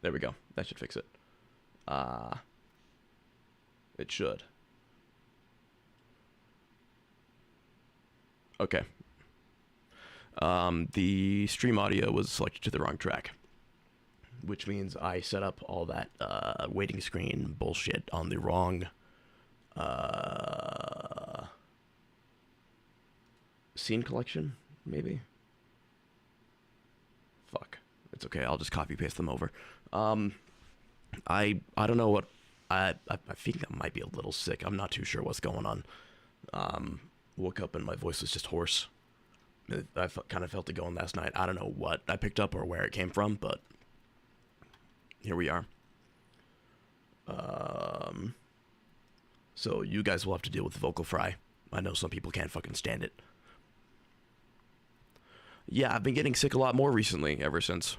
There we go. That should fix it. It should. Okay. The stream audio was selected to the wrong track, which means I set up all that waiting screen bullshit on the wrong scene collection, maybe? Fuck. It's okay, I'll just copy paste them over. I don't know what... I think I might be a little sick. I'm not too sure what's going on. Woke up and my voice was just hoarse. I kind of felt it going last night. I don't know what I picked up or where it came from, but here we are. So you guys will have to deal with the vocal fry. I know some people can't fucking stand it. Yeah, I've been getting sick a lot more recently, ever since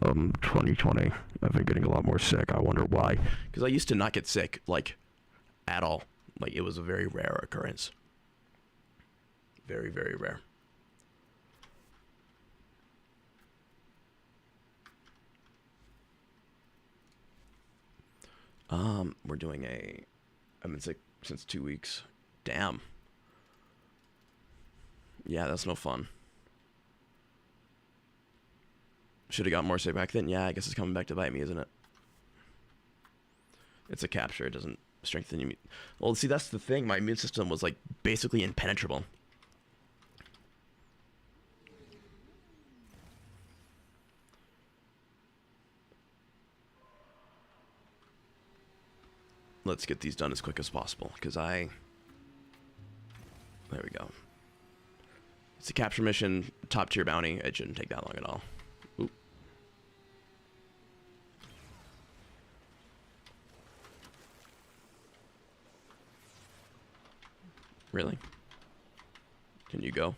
2020. I've been getting a lot more sick. I wonder why. Because I used to not get sick, like, at all. Like, it was a very rare occurrence. Very, very rare. We're doing I've been sick since 2 weeks. Damn. Yeah, that's no fun. Should have got more sick back then. Yeah, I guess it's coming back to bite me, isn't it? It's a capture. It doesn't strengthen you. Well, see, that's the thing. My immune system was, like, basically impenetrable. Let's get these done as quick as possible, because there we go. It's a capture mission, top tier bounty. It shouldn't take that long at all. Oop. Really? Can you go?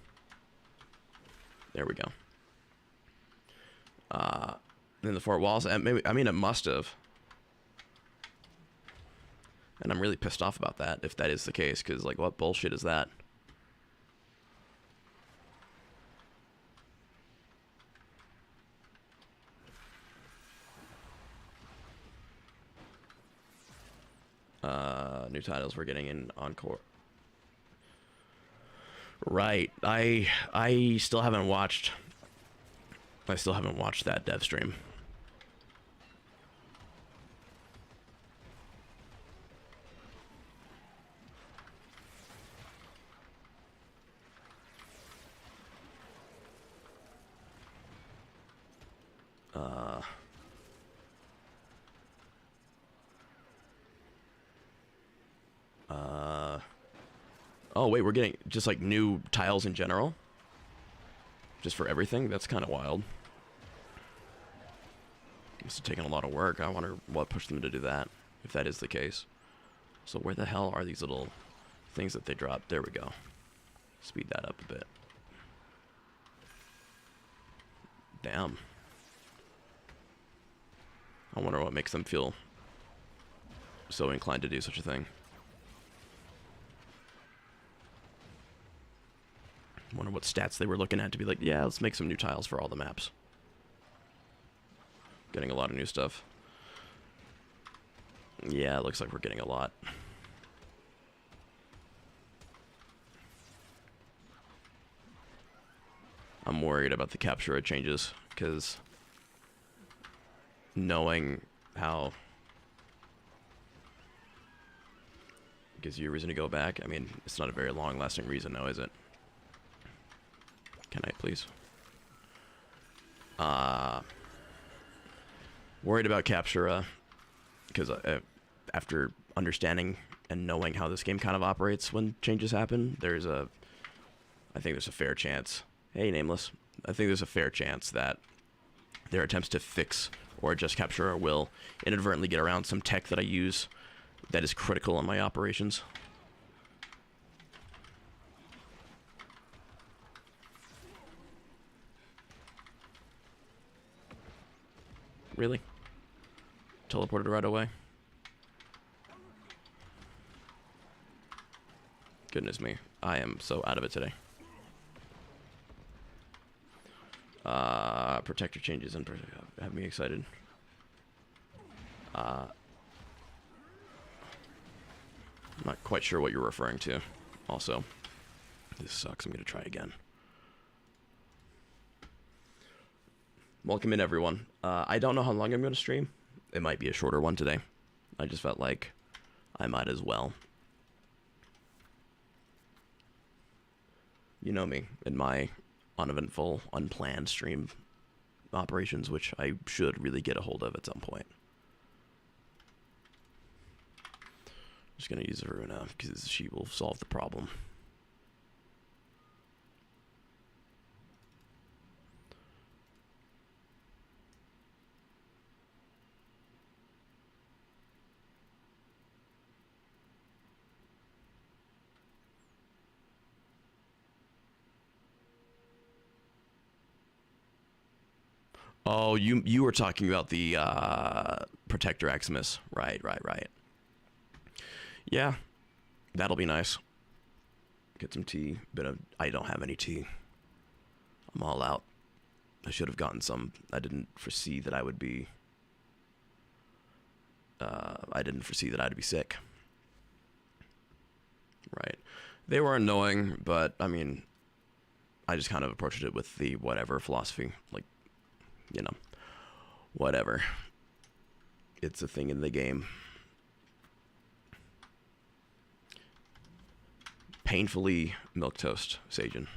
There we go. Then the fort walls, maybe, I mean, it must have. And I'm really pissed off about that, if that is the case, because, like, what bullshit is that? New titles we're getting in Encore. Right. I still haven't watched... that dev stream. Oh, wait, we're getting just, like, new tiles in general? Just for everything? That's kind of wild. Must have taken a lot of work. I wonder what pushed them to do that, if that is the case. So where the hell are these little things that they dropped? There we go. Speed that up a bit. Damn. I wonder what makes them feel so inclined to do such a thing. Wonder what stats they were looking at to be like, yeah, let's make some new tiles for all the maps. Getting a lot of new stuff. Yeah, it looks like we're getting a lot. I'm worried about the capture changes, because knowing how gives you a reason to go back. I mean, it's not a very long-lasting reason now, is it? Can I please? Worried about capture, because after understanding and knowing how this game kind of operates when changes happen, I think there's a fair chance. Hey, Nameless. I think there's a fair chance that their attempts to fix or adjust capture will inadvertently get around some tech that I use that is critical in my operations. Really? Teleported right away? Goodness me. I am so out of it today. Protector changes and have me excited. I'm not quite sure what you're referring to. Also, this sucks. I'm going to try again. Welcome in, everyone. I don't know how long I'm going to stream. It might be a shorter one today. I just felt like I might as well. You know me in my uneventful, unplanned stream operations, which I should really get a hold of at some point. Just gonna use Aruna because she will solve the problem. Oh, you were talking about the Protector Xmas. Right. Yeah, that'll be nice. Get some tea, but I don't have any tea. I'm all out. I should have gotten some. I didn't foresee that I would be... I didn't foresee that I'd be sick. Right. They were annoying, but, I mean, I just kind of approached it with the whatever philosophy. Like, you know, whatever. It's a thing in the game. Painfully milquetoast, Sajin.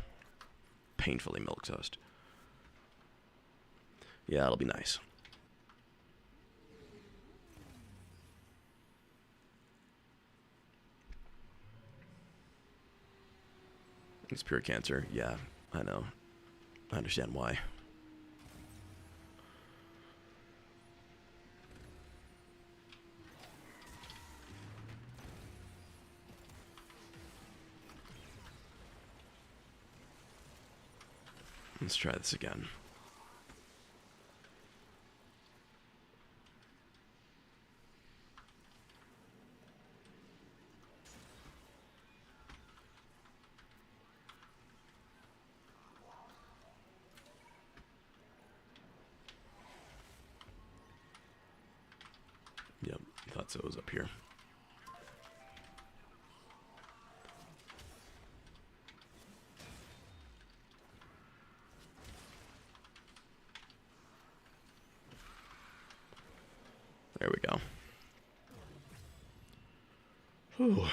Painfully milquetoast. Yeah, it'll be nice. It's pure cancer. Yeah, I know. I understand why. Let's try this again. Yep, thought so. It was up here. There we go. Whew.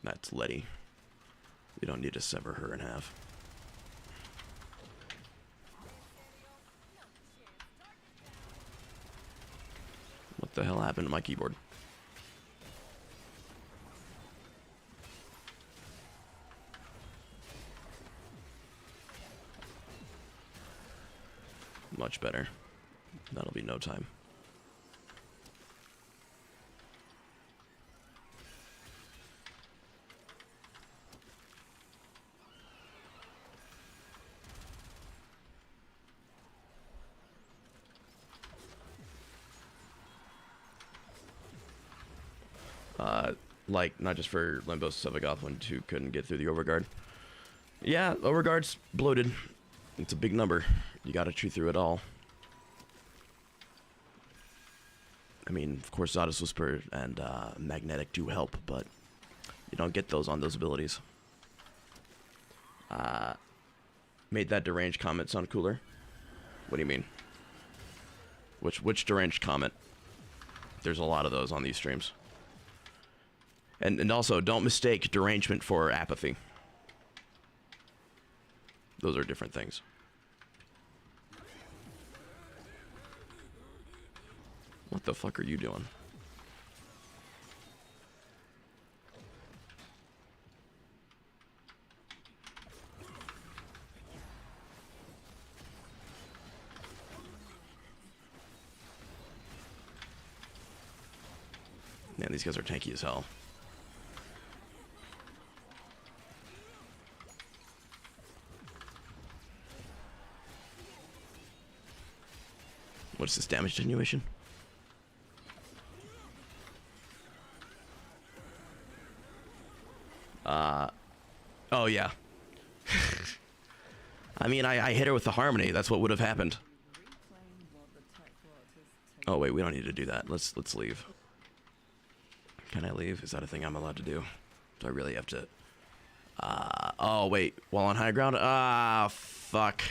That's Letty. We don't need to sever her in half. What the hell happened to my keyboard? Much better. That'll be no time. Like, not just for Limbo Sevagoth when 2 couldn't get through the Overguard. Yeah, Overguard's bloated. It's a big number. You gotta chew through it all. I mean, of course, Zadis Whisper and Magnetic do help, but you don't get those on those abilities. Made that deranged comment sound cooler? What do you mean? Which deranged comment? There's a lot of those on these streams. And also, don't mistake derangement for apathy. Those are different things. What the fuck are you doing? Man, these guys are tanky as hell. What's this damage attenuation? Oh yeah. I mean, I hit her with the harmony. That's what would have happened. Oh wait, we don't need to do that. Let's leave. Can I leave? Is that a thing I'm allowed to do? Do I really have to? Oh wait, while on high ground? Ah, fuck.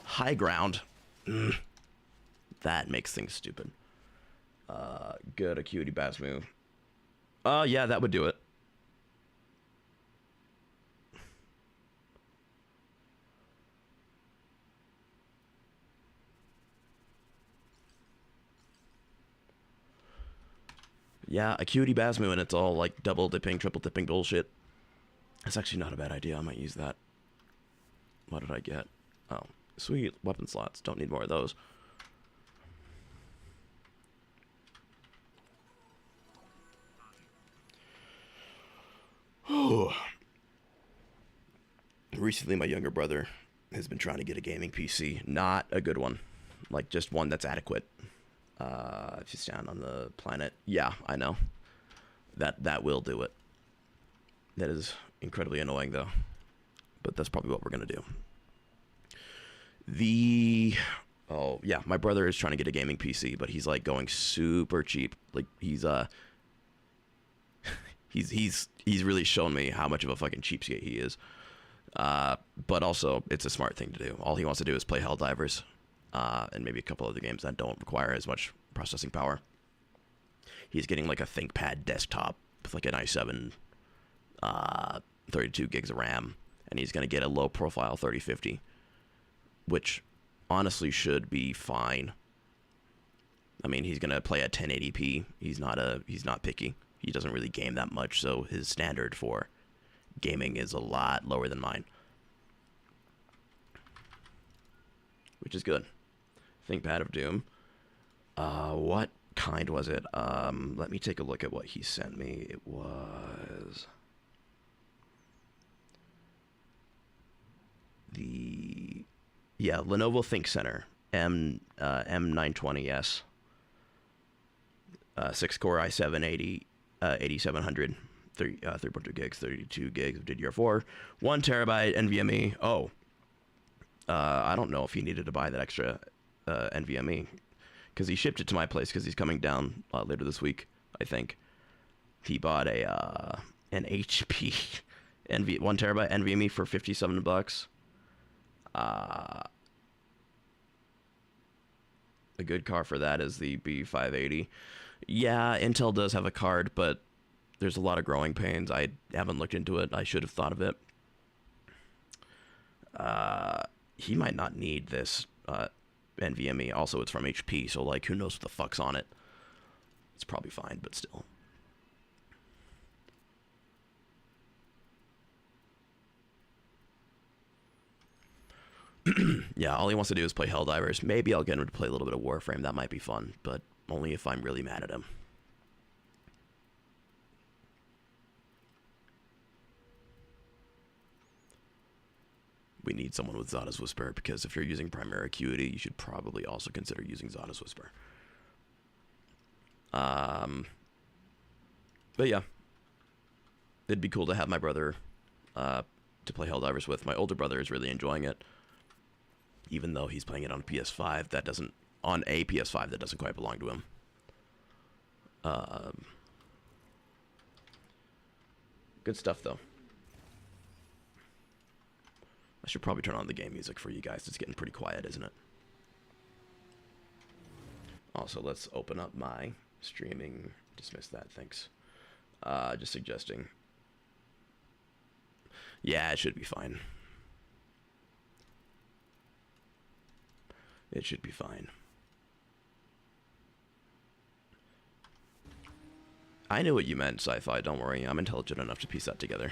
High ground. That makes things stupid. Good acuity bass move. Yeah, that would do it. Yeah, acuity Basmu, and it's all like double dipping, triple dipping bullshit. That's actually not a bad idea. I might use that. What did I get? Oh, sweet. Weapon slots. Don't need more of those. Oh. Recently, my younger brother has been trying to get a gaming PC. Not a good one. Like, just one that's adequate. If you stand on the planet. Yeah, I know. That will do it. That is incredibly annoying, though. But that's probably what we're going to do. Oh, yeah, my brother is trying to get a gaming PC, but he's, like, going super cheap. Like, he's really shown me how much of a fucking cheapskate he is. But also, it's a smart thing to do. All he wants to do is play Helldivers, and maybe a couple other games that don't require as much processing power. He's getting like a ThinkPad desktop with like an i7, 32 gigs of RAM, and he's going to get a low-profile 3050, which honestly should be fine. I mean, he's going to play at 1080p. He's not picky. He doesn't really game that much, so his standard for gaming is a lot lower than mine, which is good. ThinkPad of Doom. What kind was it? Let me take a look at what he sent me. It was Lenovo ThinkCentre M920S, 6-core i7 8700, 3.2 gigs, 32 gigs of DDR4, 1 terabyte NVMe. Oh, I don't know if he needed to buy that extra NVMe, because he shipped it to my place because he's coming down later this week, I think. He bought an HP 1 terabyte NVMe for $57. A good card for that is the B580. Yeah, Intel does have a card, but there's a lot of growing pains. I haven't looked into it. I should have thought of it. He might not need this NVMe. Also, it's from HP, so like, who knows what the fuck's on it? It's probably fine, but still. Yeah, all he wants to do is play Helldivers. Maybe I'll get him to play a little bit of Warframe. That might be fun, but only if I'm really mad at him. We need someone with Zada's Whisper, because if you're using primary acuity, you should probably also consider using Zada's Whisper. But yeah, it'd be cool to have my brother to play Helldivers with. My older brother is really enjoying it, even though he's playing it on a PS5 that doesn't quite belong to him. Good stuff, though. I should probably turn on the game music for you guys. It's getting pretty quiet, isn't it? Also, let's open up my streaming. Dismiss that, thanks. Just suggesting. Yeah, it should be fine. It should be fine. I knew what you meant, Sci-Fi. Don't worry. I'm intelligent enough to piece that together.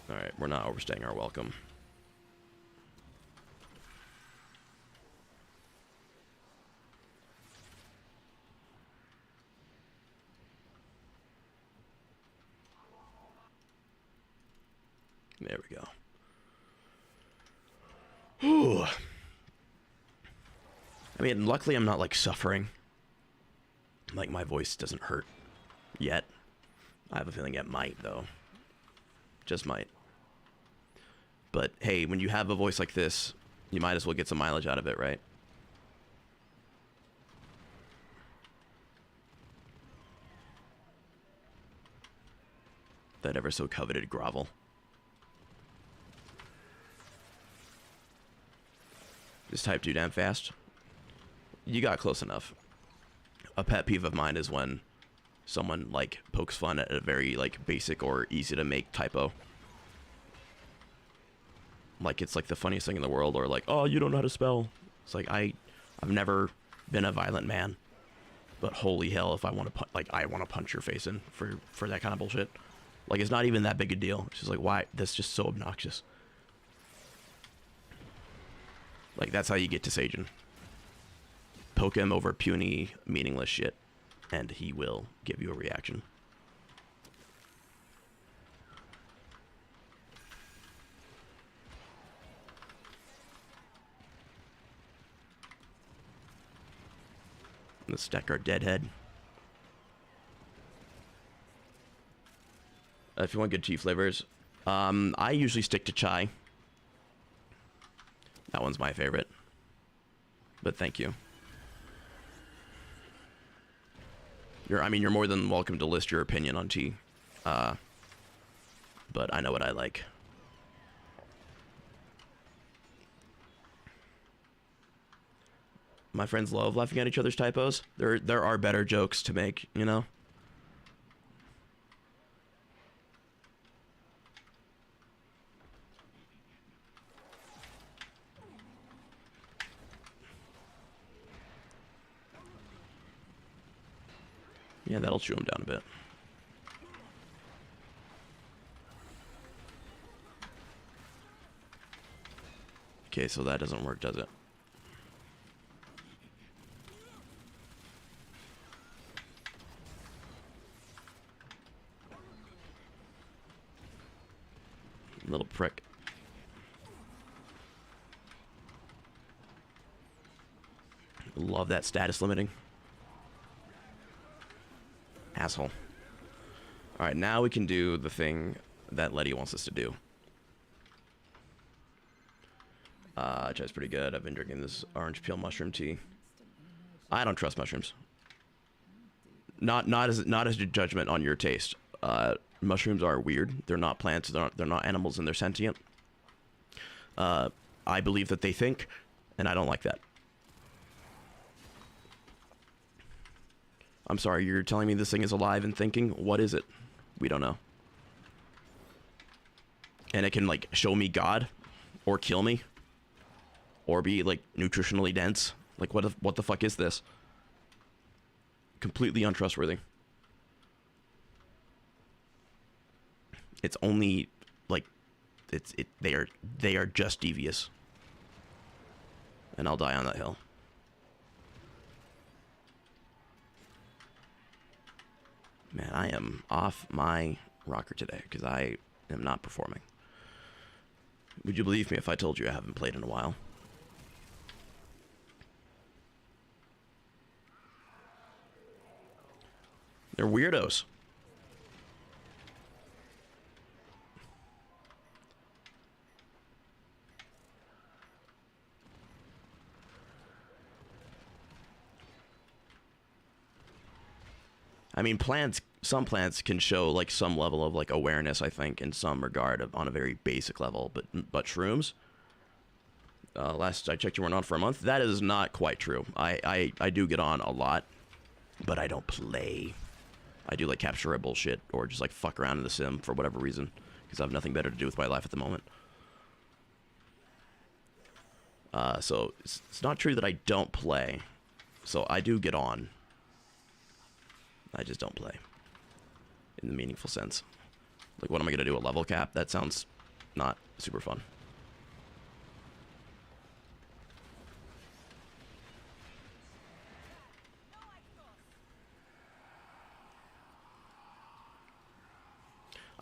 Alright, we're not overstaying our welcome. There we go. Whew. I mean, luckily I'm not, like, suffering. Like, my voice doesn't hurt. Yet. I have a feeling it might, though. Just might. But hey, when you have a voice like this, you might as well get some mileage out of it, right? That ever so coveted grovel. Just type too damn fast. You got close enough. A pet peeve of mine is when someone like pokes fun at a very like basic or easy to make typo. Like it's like the funniest thing in the world, or like, oh, you don't know how to spell. It's like I've never been a violent man, but holy hell, if I want to I want to punch your face in for that kind of bullshit. Like it's not even that big a deal. It's just like, why? That's just so obnoxious. Like that's how you get to Sajin. Poke him over puny, meaningless shit, and he will give you a reaction. Let's stack our deadhead. If you want good tea flavors, I usually stick to chai. That one's my favorite. But thank you. You're more than welcome to list your opinion on tea. But I know what I like. My friends love laughing at each other's typos. There are better jokes to make, you know? Yeah, that'll chew him down a bit. Okay, so that doesn't work, does it? Little prick. Love that status limiting. Asshole. Alright, now we can do the thing that Letty wants us to do. Chai's pretty good. I've been drinking this orange peel mushroom tea. I don't trust mushrooms. Not as a judgment on your taste. Mushrooms are weird. They're not plants. They're not animals, and they're sentient. I believe that they think, and I don't like that. I'm sorry, you're telling me this thing is alive and thinking? What is it? We don't know. And it can, like, show me God, or kill me, or be, like, nutritionally dense. Like, what the fuck is this? Completely untrustworthy. It's only, like, they are just devious. And I'll die on that hill. Man, I am off my rocker today because I am not performing. Would you believe me if I told you I haven't played in a while? They're weirdos. I mean, some plants can show like some level of like awareness, I think, in some regard on a very basic level, but shrooms, last I checked, you weren't on for a month. That is not quite true. I do get on a lot, but I don't play. I do like capture red bullshit or just like fuck around in the sim for whatever reason, because I have nothing better to do with my life at the moment. So it's not true that I don't play. So I do get on. I just don't play in the meaningful sense. Like, what am I gonna do, a level cap? That sounds not super fun.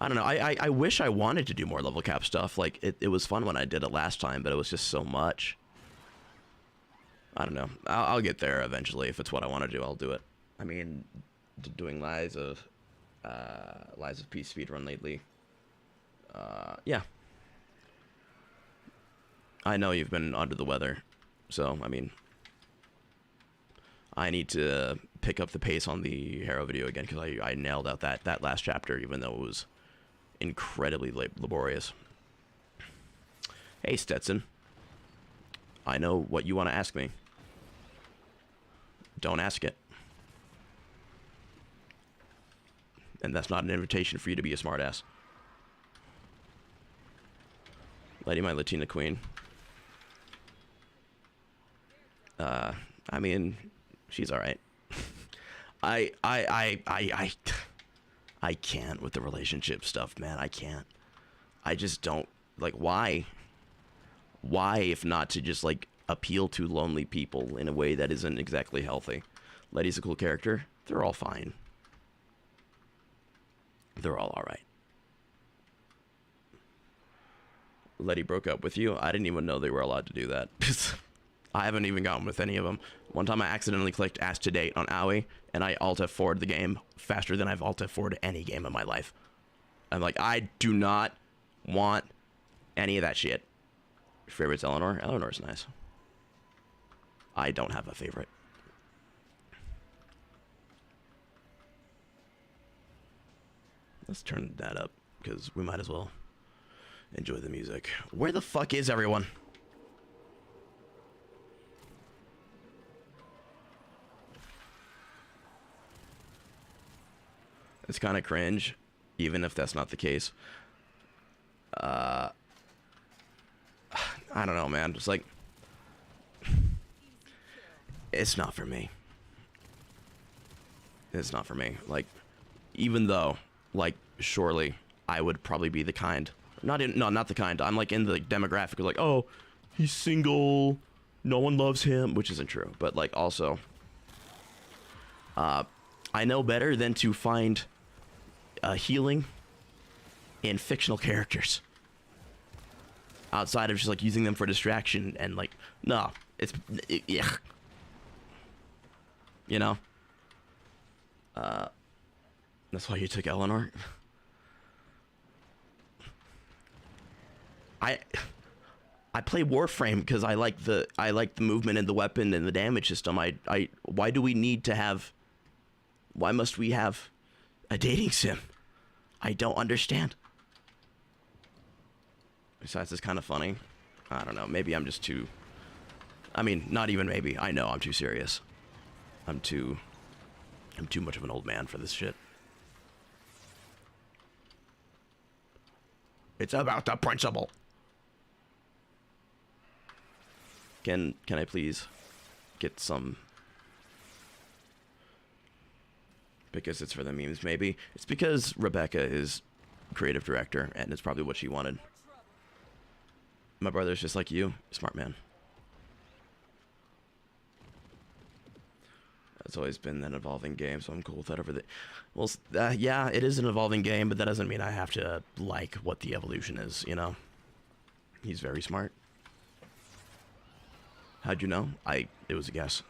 I don't know. I wish I wanted to do more level cap stuff. Like, it was fun when I did it last time, but it was just so much. I don't know. I'll get there eventually. If it's what I want to do, I'll do it. I mean, doing lies of Lies of Peace speedrun lately. Yeah. I know you've been under the weather, so, I mean, I need to pick up the pace on the Harrow video again, because I nailed out that last chapter, even though it was incredibly laborious. Hey, Stetson. I know what you want to ask me. Don't ask it. And that's not an invitation for you to be a smartass. Lady, my Latina queen. I mean, she's all right. I can't with the relationship stuff, man. I can't. I just don't, like, why? Why, if not to just, like, appeal to lonely people in a way that isn't exactly healthy? Letty's a cool character. They're all fine. They're all right. Letty broke up with you? I didn't even know they were allowed to do that. I haven't even gotten with any of them. One time I accidentally clicked Ask to Date on Owie, and I Alt F4'd the game faster than I've Alt F4'd any game in my life. I'm like, I do not want any of that shit. Your favorite's Eleanor? Eleanor's nice. I don't have a favorite. Let's turn that up, because we might as well enjoy the music. Where the fuck is everyone? It's kind of cringe, even if that's not the case. I don't know, man. Just like, it's not for me. It's not for me. Like, even though, like, surely I would probably be the kind. Not the kind. I'm like in the demographic of like, oh, he's single, no one loves him, which isn't true. But like, also, I know better than to find healing in fictional characters outside of just like using them for distraction. And like, no, yeah, you know. That's why you took Eleanor. I play Warframe because I like the movement and the weapon and the damage system. Why do we need to have? Why must we have a dating sim? I don't understand. Besides, it's kind of funny. I don't know. Maybe I'm just too. I mean, not even maybe. I know I'm too serious. I'm too much of an old man for this shit. It's about the principle. Can I please get some? Because it's for the memes, maybe. It's because Rebecca is creative director, and it's probably what she wanted. My brother's just like you, smart man. It's always been an evolving game, so I'm cool with that over the... Well, yeah, it is an evolving game, but that doesn't mean I have to like what the evolution is, you know? He's very smart. How'd you know? It was a guess.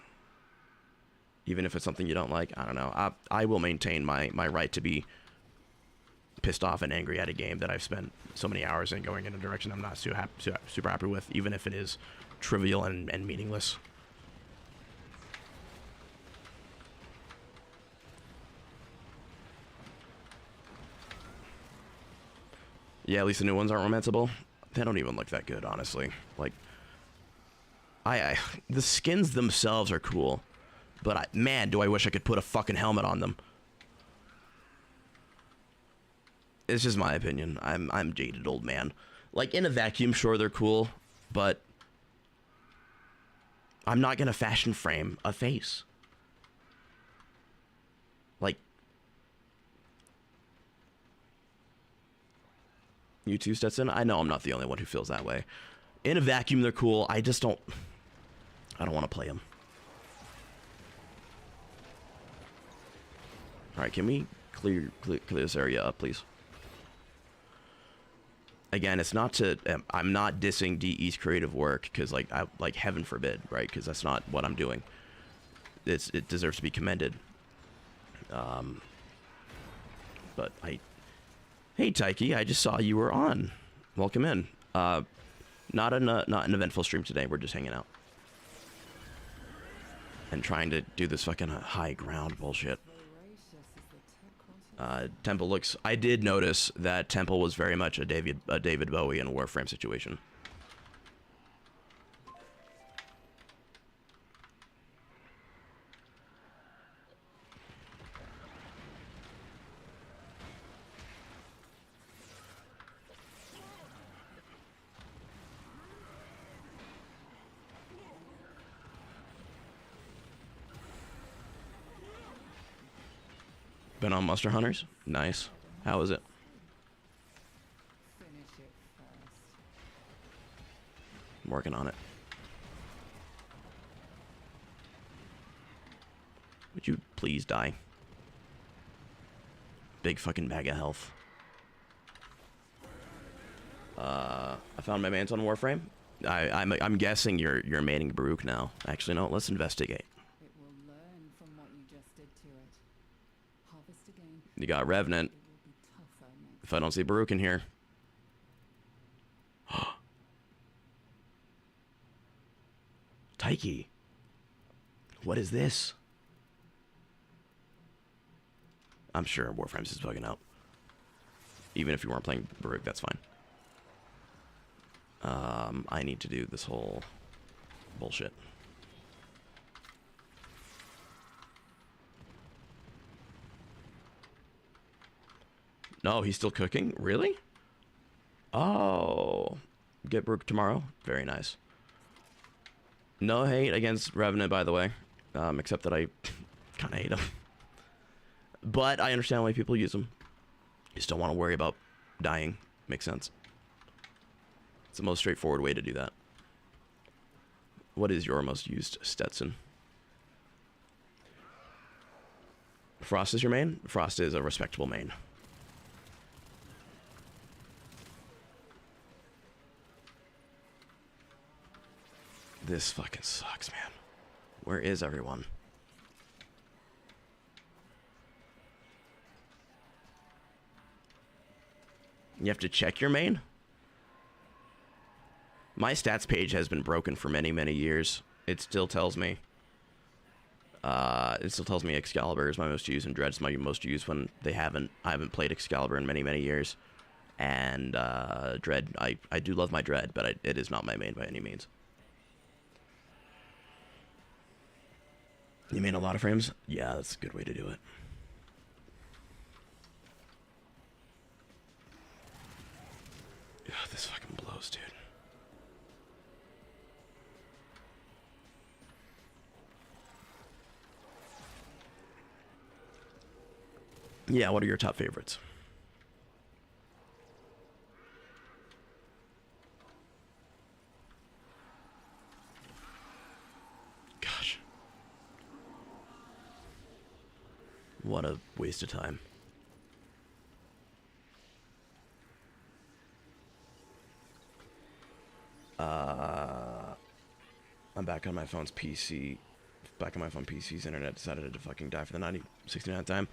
Even if it's something you don't like, I don't know. I will maintain my right to be pissed off and angry at a game that I've spent so many hours in going in a direction I'm not super happy with, even if it is trivial and meaningless. Yeah, at least the new ones aren't romanceable. They don't even look that good, honestly. Like, the skins themselves are cool, but man, do I wish I could put a fucking helmet on them. It's just my opinion. I'm jaded old man. Like, in a vacuum, sure, they're cool, but I'm not gonna fashion frame a face. Like, you too, Stetson? I know I'm not the only one who feels that way. In a vacuum, they're cool. I don't want to play them. All right, can we clear this area up, please? Again, it's not to... I'm not dissing DE's creative work, because, like, heaven forbid, right? Because that's not what I'm doing. It deserves to be commended. but Hey, Taiki, I just saw you were on. Welcome in. Not an eventful stream today. We're just hanging out. And trying to do this fucking high ground bullshit. Temple looks... I did notice that Temple was very much a David Bowie and Warframe situation. Been on Monster Hunters? Nice. How is it? I'm working on it. Would you please die? Big fucking bag of health. I found my mains on Warframe. I'm guessing you're maining Baruch now. Actually, no. Let's investigate. It will learn from what you just did to it. Harvest again. You got Revenant. If I don't see Baruch in here. Taiki. What is this? I'm sure Warframe's is bugging out. Even if you weren't playing Baruch, that's fine. I need to do this whole bullshit. No, he's still cooking? Really? Oh. Get Baruch tomorrow? Very nice. No hate against Revenant, by the way. Except that I kind of hate him. But I understand why people use him. You just don't want to worry about dying. Makes sense. It's the most straightforward way to do that. What is your most used Stetson? Frost is your main? Frost is a respectable main. This fucking sucks, man. Where is everyone? You have to check your main? My stats page has been broken for many, many years. It still tells me. Excalibur is my most used and Dread's my most used when I haven't played Excalibur in many, many years. And Dread, I do love my Dread, but it is not my main by any means. You mean a lot of frames? Yeah, that's a good way to do it. Ugh, this fucking blows, dude. Yeah, what are your top favorites? Gosh. What a waste of time. I'm back on my phone's PC. Back on my phone PC's internet decided to fucking die for the 69th time.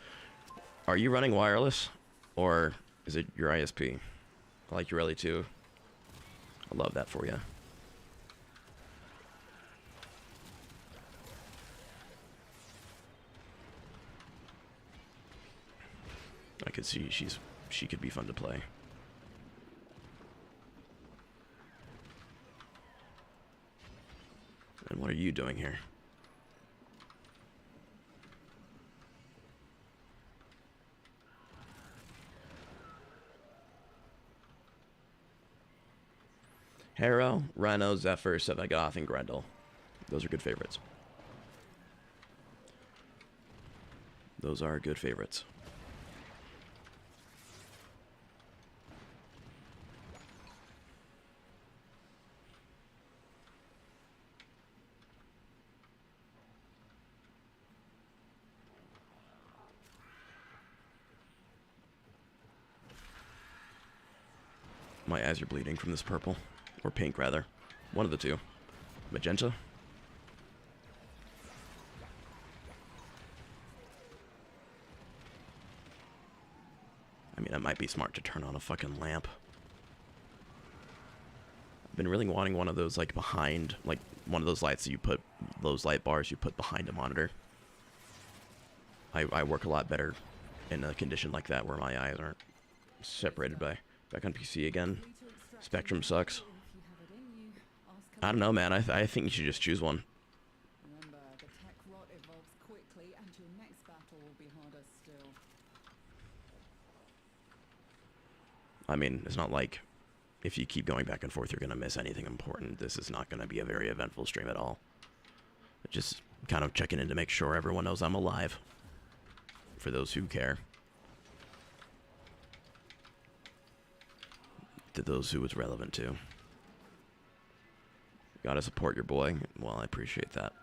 Are you running wireless? Or is it your ISP? I like your LE too. I love that for you. I could see she could be fun to play. And what are you doing here? Harrow, Rhino, Zephyr, Sevagoth, and Grendel. Those are good favorites. Those are good favorites. My eyes are bleeding from this purple. Or pink, rather. One of the two. Magenta? might be smart to turn on a fucking lamp. I've been really wanting one of those, like, behind, like, one of those lights that you put, those light bars you put behind a monitor. I work a lot better in a condition like that where my eyes aren't separated by... Back on PC again. Spectrum sucks. I don't know, man. I think you should just choose one. Remember, the tech rot evolves quickly, and your next battle will be harder still. I mean, it's not like if you keep going back and forth, you're going to miss anything important. This is not going to be a very eventful stream at all. Just kind of checking in to make sure everyone knows I'm alive. For those who care. To those who it's relevant to. Gotta support your boy. Well, I appreciate that.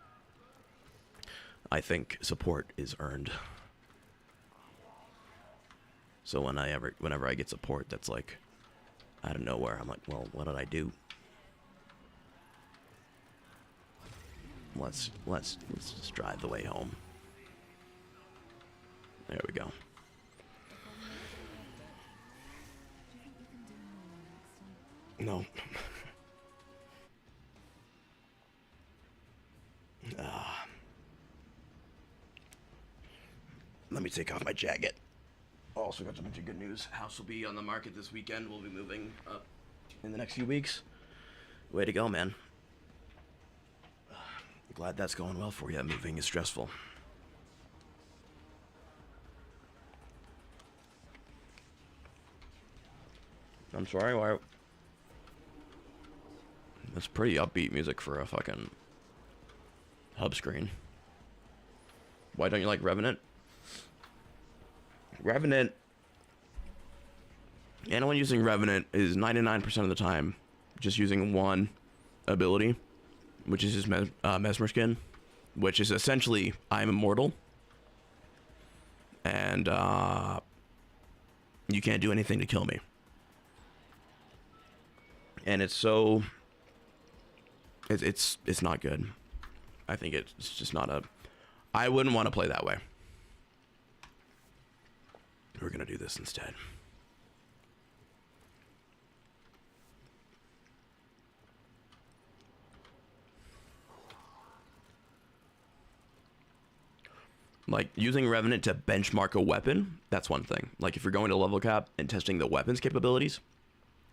I think support is earned. So whenever I get support that's like out of nowhere, I'm like, well, what did I do? Let's just drive the way home. There we go. No. Let me take off my jacket. Also got a bunch of good news. House will be on the market this weekend. We'll be moving up in the next few weeks. Way to go, man. Glad that's going well for you. Moving is stressful. I'm sorry, why? That's pretty upbeat music for a fucking hub screen. Why don't you like Revenant? Revenant... Anyone using Revenant is 99% of the time just using one ability, which is his Mesmer skin, which is essentially, I'm immortal. And, you can't do anything to kill me. And it's so... It's not good. I think it's just not a... I wouldn't want to play that way. We're gonna do this instead. Like, using Revenant to benchmark a weapon, that's one thing. Like, if you're going to level cap and testing the weapon's capabilities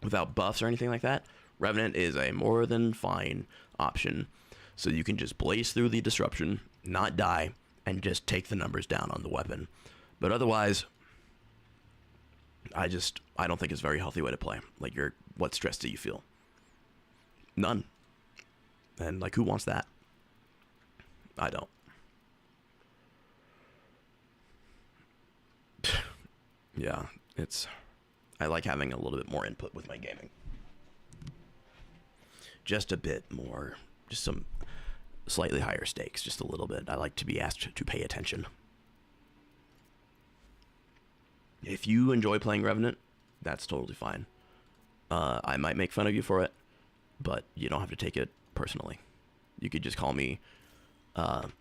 without buffs or anything like that, Revenant is a more than fine option. So you can just blaze through the disruption, not die, and just take the numbers down on the weapon. But otherwise, I don't think it's a very healthy way to play. Like, what stress do you feel? None. And, like, who wants that? I don't. Yeah, I like having a little bit more input with my gaming. Just a bit more, just some slightly higher stakes, just a little bit. I like to be asked to pay attention. If you enjoy playing Revenant, that's totally fine. I might make fun of you for it, but you don't have to take it personally. You could just call me an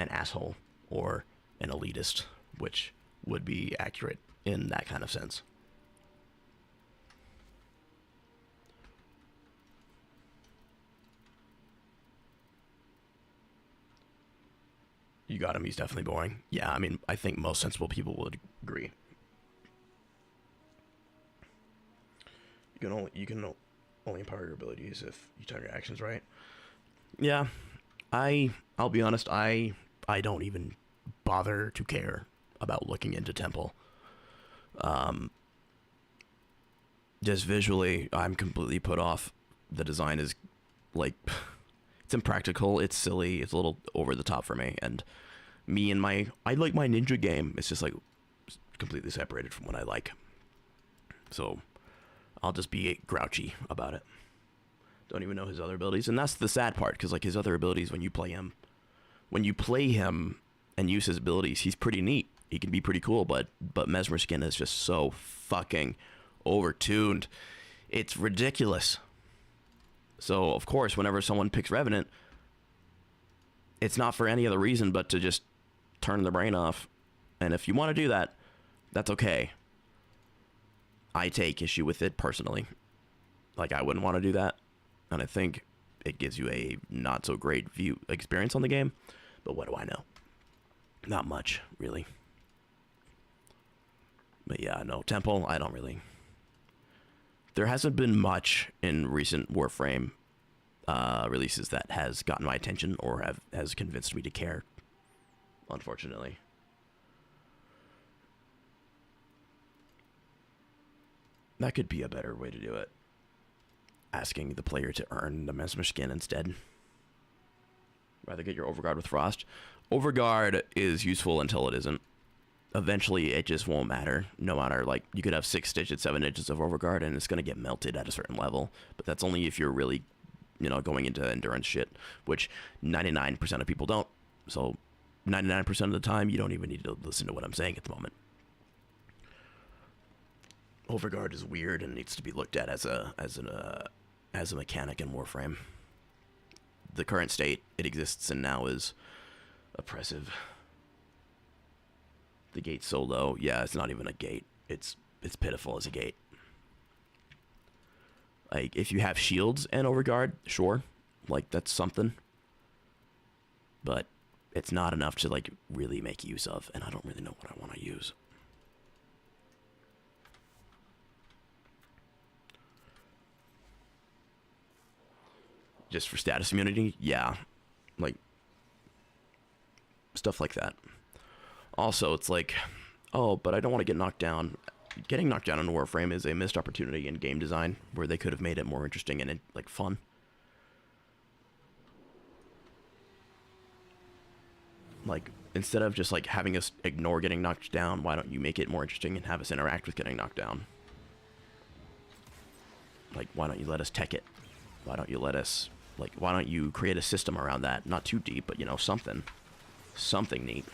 asshole or an elitist, which would be accurate in that kind of sense. You got him, he's definitely boring. Yeah, I mean, I think most sensible people would agree. You can only empower your abilities if you time your actions right. Yeah, I'll be honest, I don't even bother to care about looking into Temple. Just visually, I'm completely put off. The design is, like, it's impractical, it's silly, it's a little over the top for me, and I like my ninja game, it's just, like, completely separated from what I like. So, I'll just be grouchy about it. Don't even know his other abilities, and that's the sad part, because, like, his other abilities, when you play him and use his abilities, he's pretty neat. He can be pretty cool, but Mesmer Skin is just so fucking overtuned. It's ridiculous. So, of course, whenever someone picks Revenant, it's not for any other reason but to just turn their brain off. And if you want to do that, that's okay. I take issue with it personally. Like, I wouldn't want to do that. And I think it gives you a not so great view experience on the game. But what do I know? Not much, really. But yeah, no, Temple, I don't really. There hasn't been much in recent Warframe releases that has gotten my attention or has convinced me to care, unfortunately. That could be a better way to do it. Asking the player to earn the Mesmer skin instead. Rather get your Overguard with Frost. Overguard is useful until it isn't. Eventually, it just won't matter. No matter, like, you could have 6 digits, 7 digits of Overguard, and it's going to get melted at a certain level. But that's only if you're really, you know, going into endurance shit, which 99% of people don't. So, 99% of the time, you don't even need to listen to what I'm saying at the moment. Overguard is weird and needs to be looked at as a mechanic in Warframe. The current state it exists in now is oppressive. The gate's so low. Yeah, it's not even a gate. It's pitiful as a gate. Like, if you have shields and Overguard, sure. Like, that's something. But it's not enough to, like, really make use of. And I don't really know what I want to use. Just for status immunity? Yeah. Like, stuff like that. Also, it's like, oh, but I don't want to get knocked down. Getting knocked down in Warframe is a missed opportunity in game design where they could have made it more interesting and, like, fun. Like, instead of just, like, having us ignore getting knocked down, why don't you make it more interesting and have us interact with getting knocked down? Like, why don't you let us tech it? Why don't you let us, like, why don't you create a system around that? Not too deep, but, you know, something. Something neat.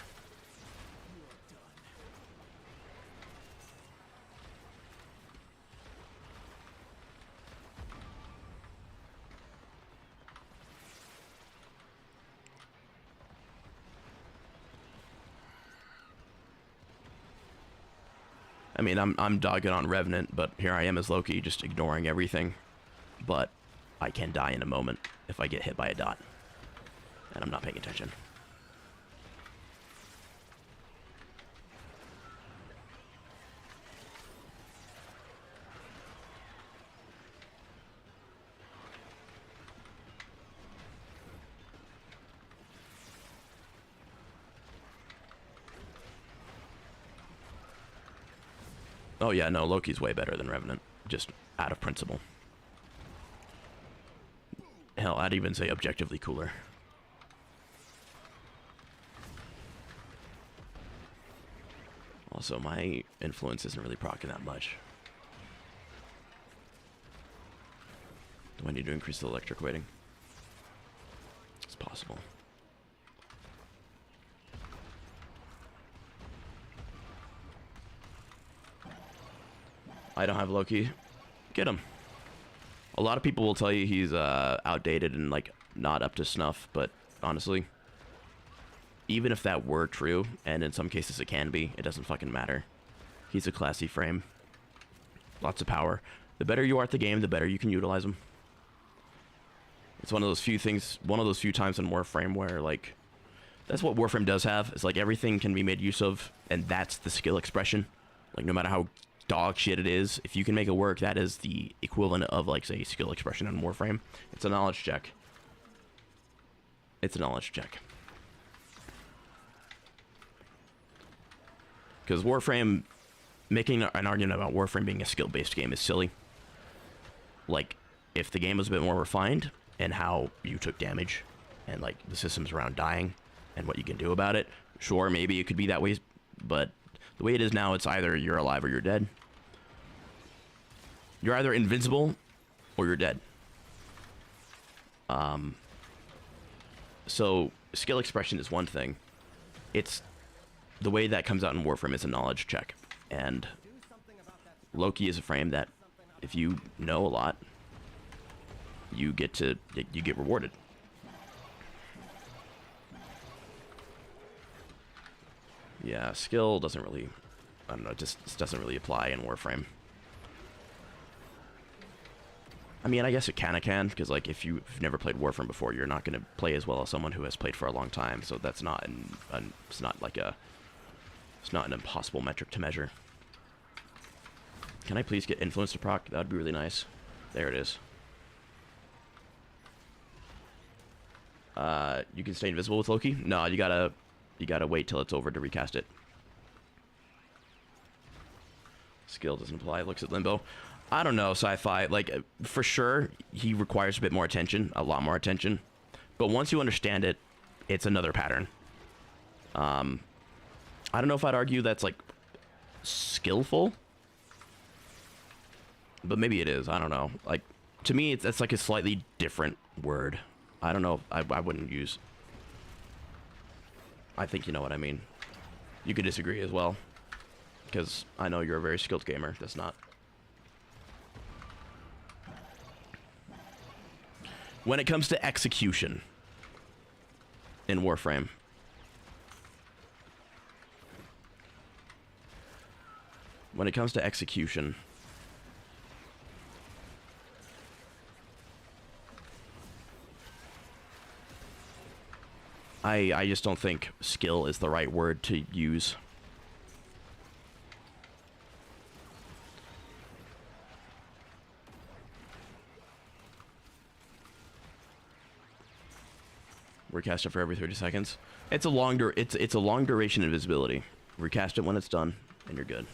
I mean, I'm dogging on Revenant, but here I am as Loki, just ignoring everything. But I can die in a moment if I get hit by a dot. And I'm not paying attention. Oh yeah, no, Loki's way better than Revenant, just out of principle. Hell, I'd even say objectively cooler. Also, my influence isn't really proccing that much. Do I need to increase the electric weighting? It's possible. I don't have Loki. Get him. A lot of people will tell you he's outdated and, like, not up to snuff, but honestly, even if that were true, and in some cases it can be, it doesn't fucking matter. He's a classy frame. Lots of power. The better you are at the game, the better you can utilize him. It's one of those few things, one of those few times in Warframe where, like, that's what Warframe does have. It's like everything can be made use of, and that's the skill expression. Like, no matter how dog shit it is, if you can make it work, that is the equivalent of, like, say, skill expression in Warframe. It's a knowledge check. It's a knowledge check. Because Warframe, making an argument about Warframe being a skill-based game is silly. Like, if the game was a bit more refined and how you took damage and, like, the systems around dying and what you can do about it, sure, maybe it could be that way, but the way it is now, it's either you're alive or you're dead. You're either invincible or you're dead. So skill expression is one thing. It's the way that comes out in Warframe is a knowledge check, and Loki is a frame that if you know a lot, you get rewarded. Yeah, skill doesn't really, I don't know, just doesn't really apply in Warframe. I mean, I guess it kind of can, because like if you've never played Warframe before, you're not going to play as well as someone who has played for a long time. So that's not it's not like it's not an impossible metric to measure. Can I please get influence to proc? That would be really nice. There it is. You can stay invisible with Loki? No, you gotta wait till it's over to recast it. Skill doesn't apply. Looks at limbo. I don't know, sci-fi. Like, for sure, he requires a bit more attention, a lot more attention. But once you understand it, it's another pattern. I don't know if I'd argue that's like skillful, but maybe it is. I don't know. Like, to me, it's like a slightly different word. I don't know. I wouldn't use. I think you know what I mean. You could disagree as well, because I know you're a very skilled gamer. That's not. When it comes to execution in Warframe, when it comes to execution, I just don't think skill is the right word to use. Recast it for every 30 seconds. It's a long it's a long duration invisibility. Recast it when it's done, and you're good.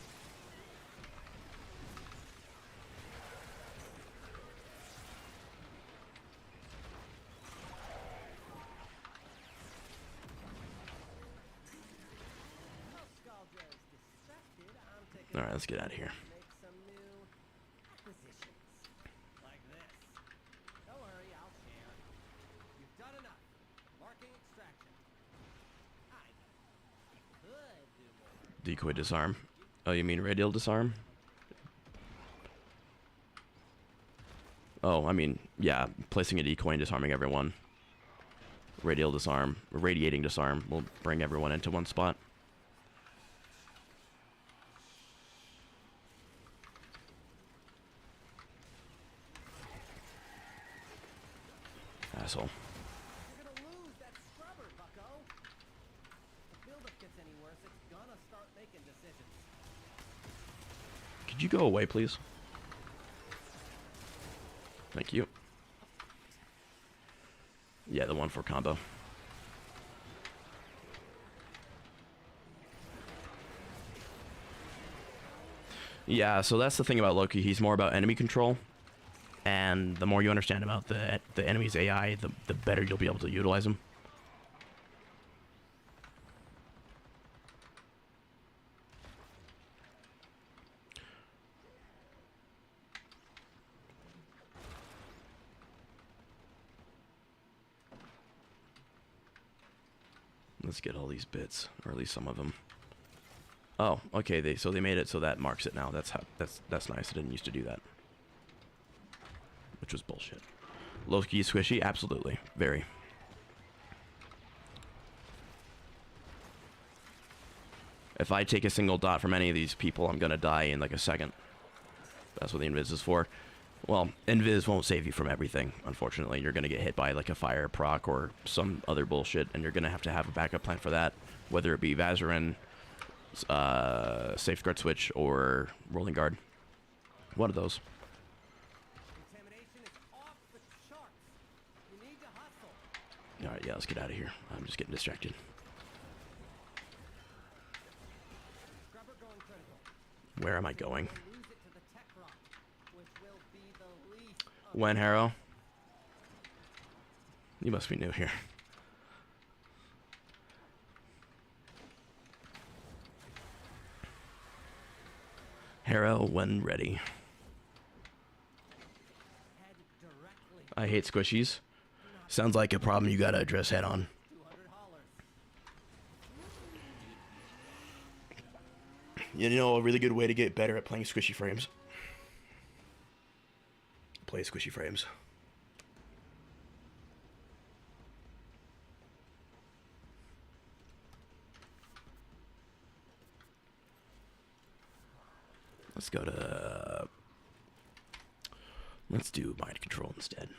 All right, let's get out of here. Decoy disarm. Oh, you mean radial disarm? Oh, I mean, yeah, placing a decoy and disarming everyone. Radial disarm, radiating disarm will bring everyone into one spot. Asshole. Could you go away, please? Thank you. Yeah, the 1-4 combo. Yeah, so that's the thing about Loki. He's more about enemy control. And the more you understand about the enemy's AI, the better you'll be able to utilize them. Let's get all these bits, or at least some of them. Oh, okay. They made it so that marks it now. That's nice. I didn't used to do that, which was bullshit. Low-key squishy, absolutely, very. If I take a single dot from any of these people, I'm gonna die in like a second. That's what the invis is for. Well, invis won't save you from everything, unfortunately. You're gonna get hit by like a fire proc or some other bullshit, and you're gonna have to have a backup plan for that, whether it be Vazarin, safeguard switch, or rolling guard. One of those. All right, yeah, let's get out of here. I'm just getting distracted. Where am I going? When, Harrow? You must be new here. Harrow, when ready. I hate squishies. Sounds like a problem you gotta address head on. You know, a really good way to get better at playing squishy frames. Play squishy frames. Let's go to Let's do mind control instead.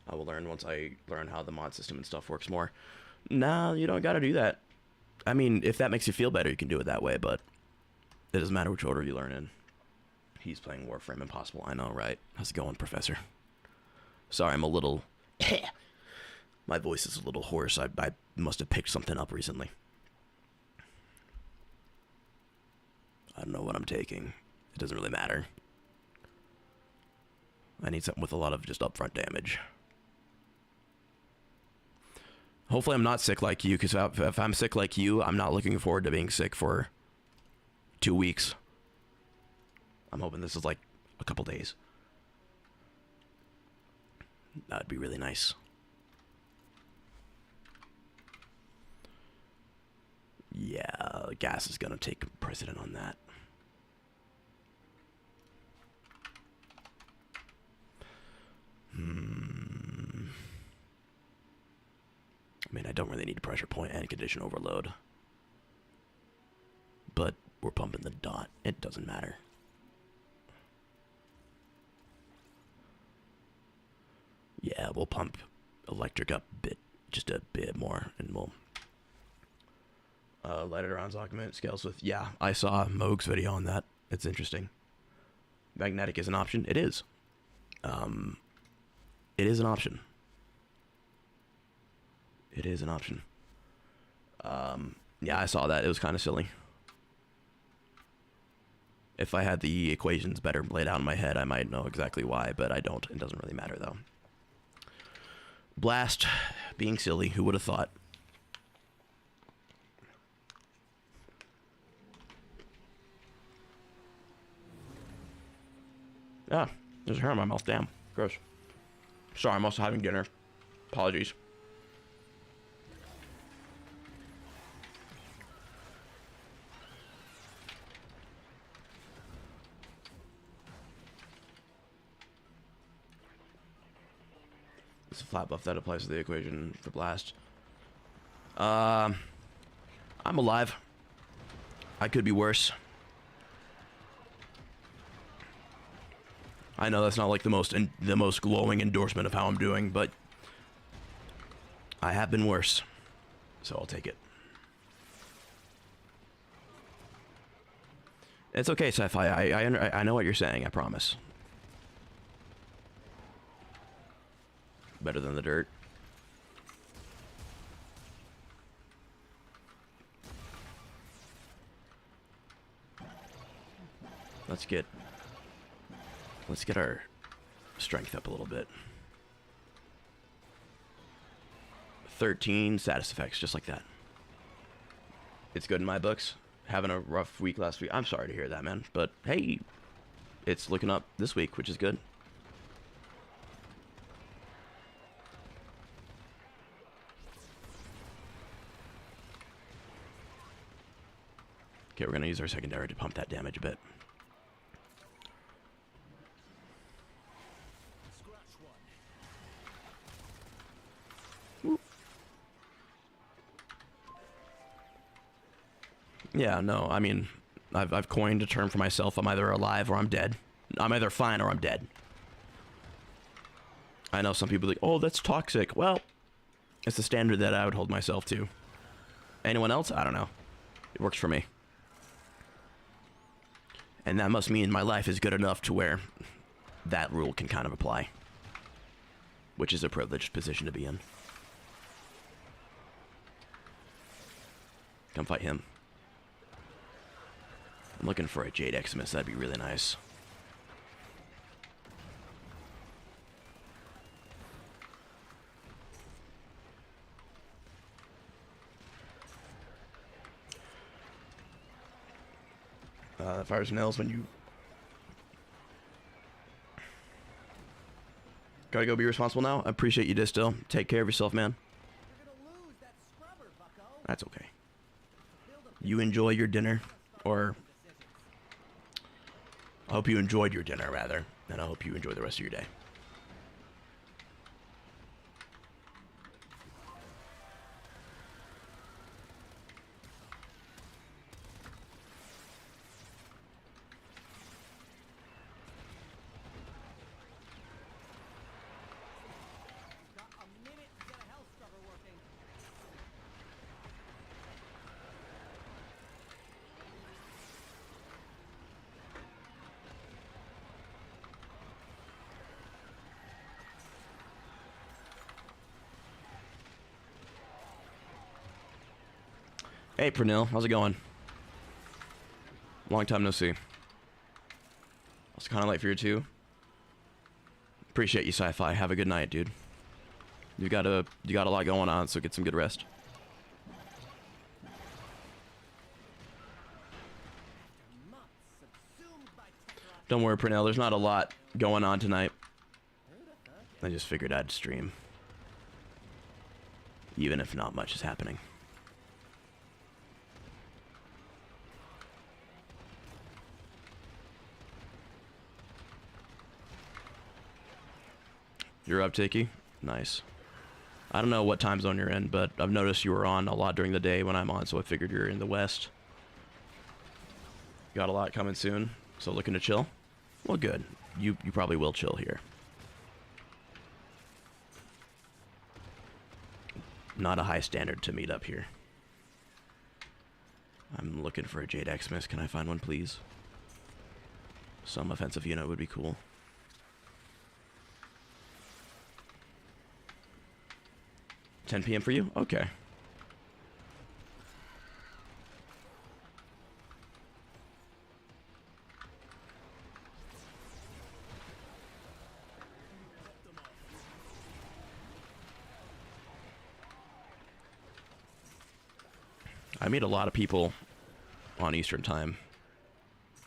I will learn once I learn how the mod system and stuff works more. Nah, you don't gotta do that. I mean, if that makes you feel better, you can do it that way, but it doesn't matter which order you learn in. He's playing Warframe Impossible. I know, right? How's it going, Professor? Sorry, I'm a little... My voice is a little hoarse. I must have picked something up recently. I don't know what I'm taking. It doesn't really matter. I need something with a lot of just upfront damage. Hopefully I'm not sick like you, because if I'm sick like you, I'm not looking forward to being sick for 2 weeks. I'm hoping this is like a couple days. That'd be really nice. Yeah, gas is gonna take precedent on that. I mean, I don't really need pressure point and condition overload. But we're pumping the dot. It doesn't matter. Yeah, we'll pump electric up just a bit more, and we'll light it around augment scales with. Yeah, I saw Moog's video on that. It's interesting. Magnetic is an option. It is. It is an option. It is an option. Yeah, I saw that. It was kind of silly. If I had the equations better laid out in my head, I might know exactly why, but I don't. It doesn't really matter, though. Blast being silly. Who would have thought? Ah, there's a hair in my mouth. Damn. Gross. Sorry, I'm also having dinner. Apologies. It's a flat buff that applies to the equation for blast. I'm alive. I could be worse. I know that's not like the most glowing endorsement of how I'm doing, but I have been worse, so I'll take it. It's okay, Sci-Fi. I know what you're saying. I promise. Better than the dirt. Let's get our strength up a little bit. 13 status effects, just like that. It's good in my books. Having a rough week last week. I'm sorry to hear that, man. But hey, it's looking up this week, which is good. Okay, we're going to use our secondary to pump that damage a bit. Yeah, no, I mean, I've coined a term for myself. I'm either alive or I'm dead. I'm either fine or I'm dead. I know some people are like, oh, that's toxic. Well, it's the standard that I would hold myself to. Anyone else? I don't know. It works for me. And that must mean my life is good enough to where that rule can kind of apply. Which is a privileged position to be in. Come fight him. I'm looking for a Jade Eximus. That'd be really nice. Fires nails when you... Gotta go be responsible now. I appreciate you, Distill. Take care of yourself, man. That's okay. You enjoy your dinner, or... I hope you enjoyed your dinner, rather, and I hope you enjoy the rest of your day. Hey, Pernil, how's it going? Long time no see. It's kind of late for you too. Appreciate you, Sci-Fi. Have a good night, dude. You got a lot going on, so get some good rest. Don't worry, Pernell. There's not a lot going on tonight. I just figured I'd stream, even if not much is happening. You're up, Tiki? Nice. I don't know what time zone you're in, but I've noticed you were on a lot during the day when I'm on, so I figured you're in the West. Got a lot coming soon, so looking to chill? Well, good. You probably will chill here. Not a high standard to meet up here. I'm looking for a Jade Xmas. Can I find one, please? Some offensive unit would be cool. $10 p.m. for you? Okay. I meet a lot of people on Eastern time.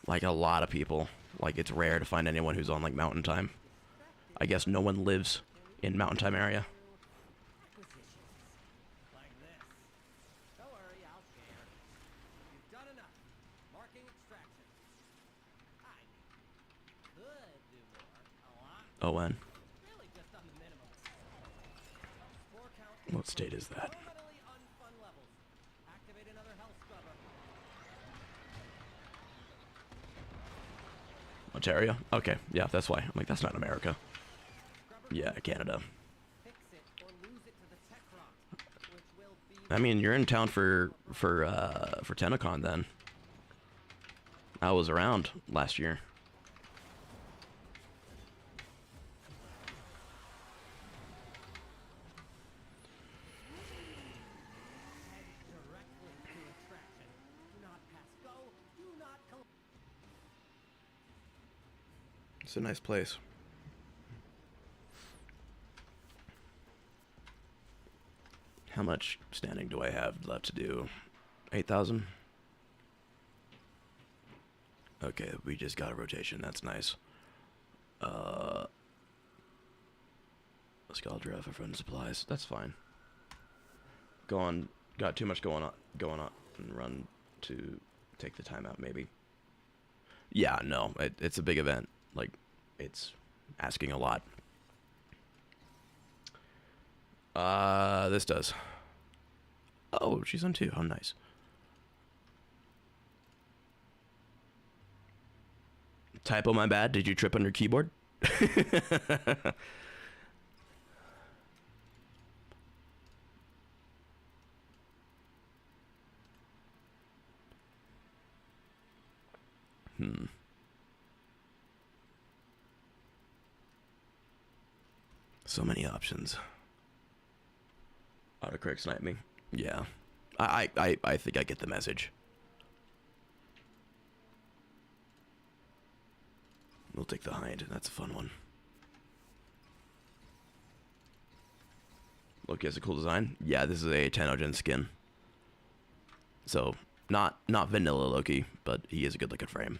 Like, a lot of people. Like, it's rare to find anyone who's on, like, Mountain Time. I guess no one lives in Mountain Time area. Oh, when? What state is that? Ontario? Okay, yeah, that's why. I'm like, that's not America. Yeah, Canada. I mean, you're in town for TennoCon then. I was around last year. It's a nice place. How much standing do I have left to do? 8,000? Okay, we just got a rotation. That's nice. Scaldra for friend supplies. That's fine. Got too much going on, and run to take the time out, maybe. Yeah, no, it's a big event. Like, it's asking a lot. This does. Oh, she's on 2. How nice. Typo, my bad. Did you trip on your keyboard? So many options. Autocorrect snipe me. Yeah. I think I get the message. We'll take the hind. That's a fun one. Loki has a cool design. Yeah, this is a 10-gen skin. So, not vanilla Loki, but he is a good looking frame.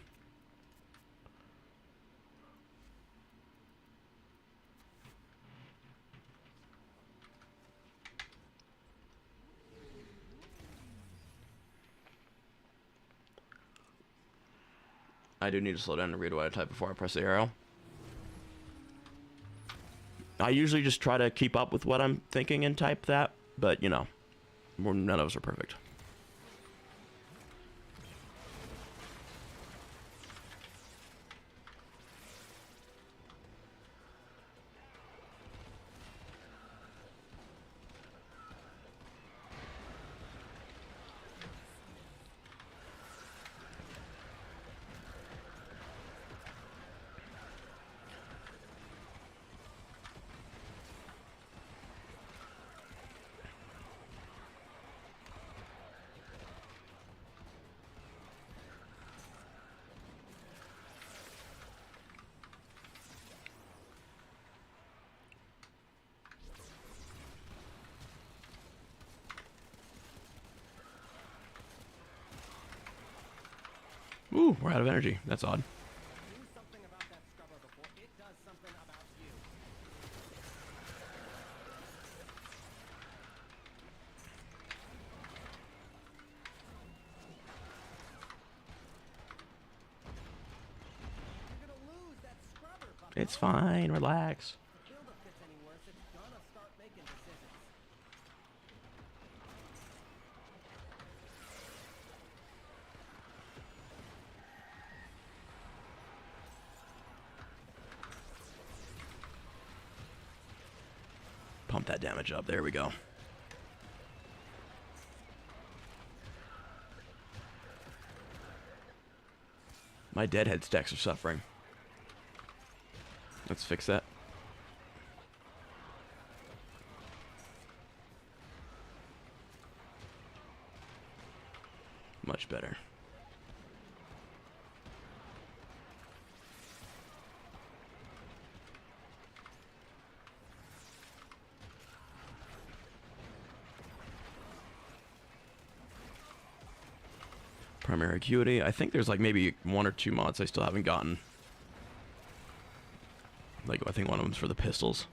I do need to slow down and read what I type before I press the arrow. I usually just try to keep up with what I'm thinking and type that, but, you know, none of us are perfect. Ooh, we're out of energy. That's odd. Do something about that scrubber before it does something about you. You're gonna lose that scrubber, Bucko. It's fine. Relax. If the buildup gets any worse, it's gonna start making decisions. Pump that damage up. There we go. My deadhead stacks are suffering. Let's fix that. Much better. Primary acuity. I think there's like maybe 1 or 2 mods I still haven't gotten. Like, I think one of them's for the pistols.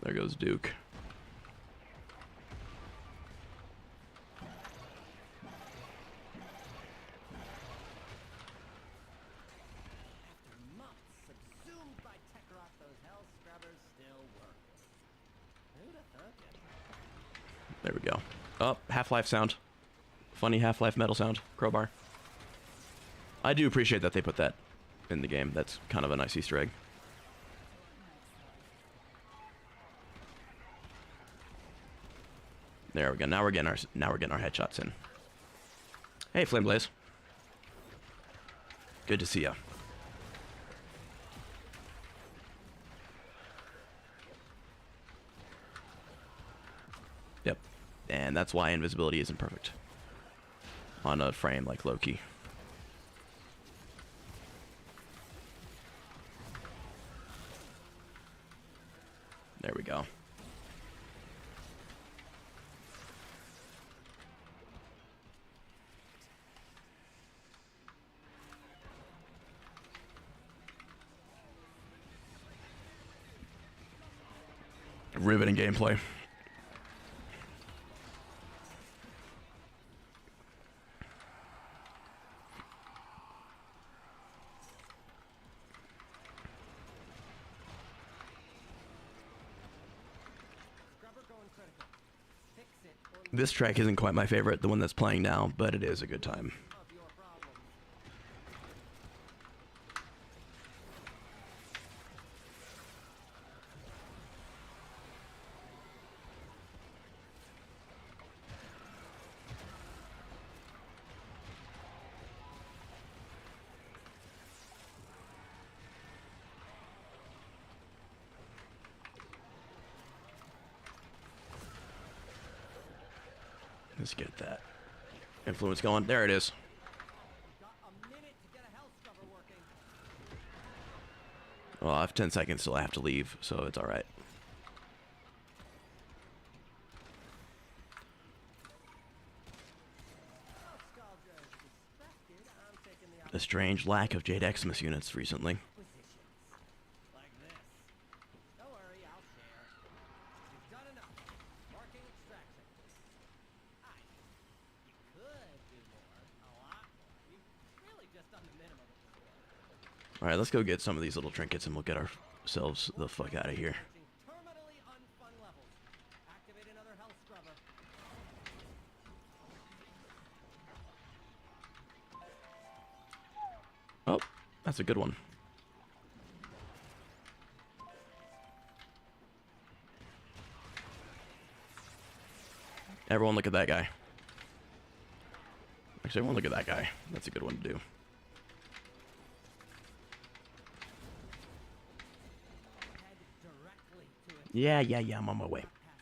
There goes Duke. After months subsumed by tech rot, those hell scrubbers still work. Who'd have thunk it? There we go. Oh, Half-Life sound. Funny Half-Life metal sound. Crowbar. I do appreciate that they put that in the game. That's kind of a nice Easter egg. There we go. Now we're getting our headshots in. Hey, Flame Blaze. Good to see ya. Yep. And that's why invisibility isn't perfect on a frame like Loki. There we go. Riveting gameplay. Scrubber going critical. Fix it or This track isn't quite my favorite, the one that's playing now, but it is a good time. of your problems. Let's get that influence going. There it is. Got a minute to get a hell scrubber working. Well, I have 10 seconds till I have to leave, so it's alright. Nostalgia is suspected. I'm taking the A strange lack of Jade Xmas units recently. positions. Like this. Don't worry, I'll share. You've done enough. Marking extraction. Aye. You could do more. A lot more. You've really just done the minimum at this point. Alright, let's go get some of these little trinkets and we'll get ourselves the fuck out of here. Reaching terminally unfun levels. Activate another hell scrubber. Oh, that's a good one. Everyone look at that guy. Actually, everyone look at that guy. That's a good one to do. Head directly to it. Yeah, I'm on my way. Not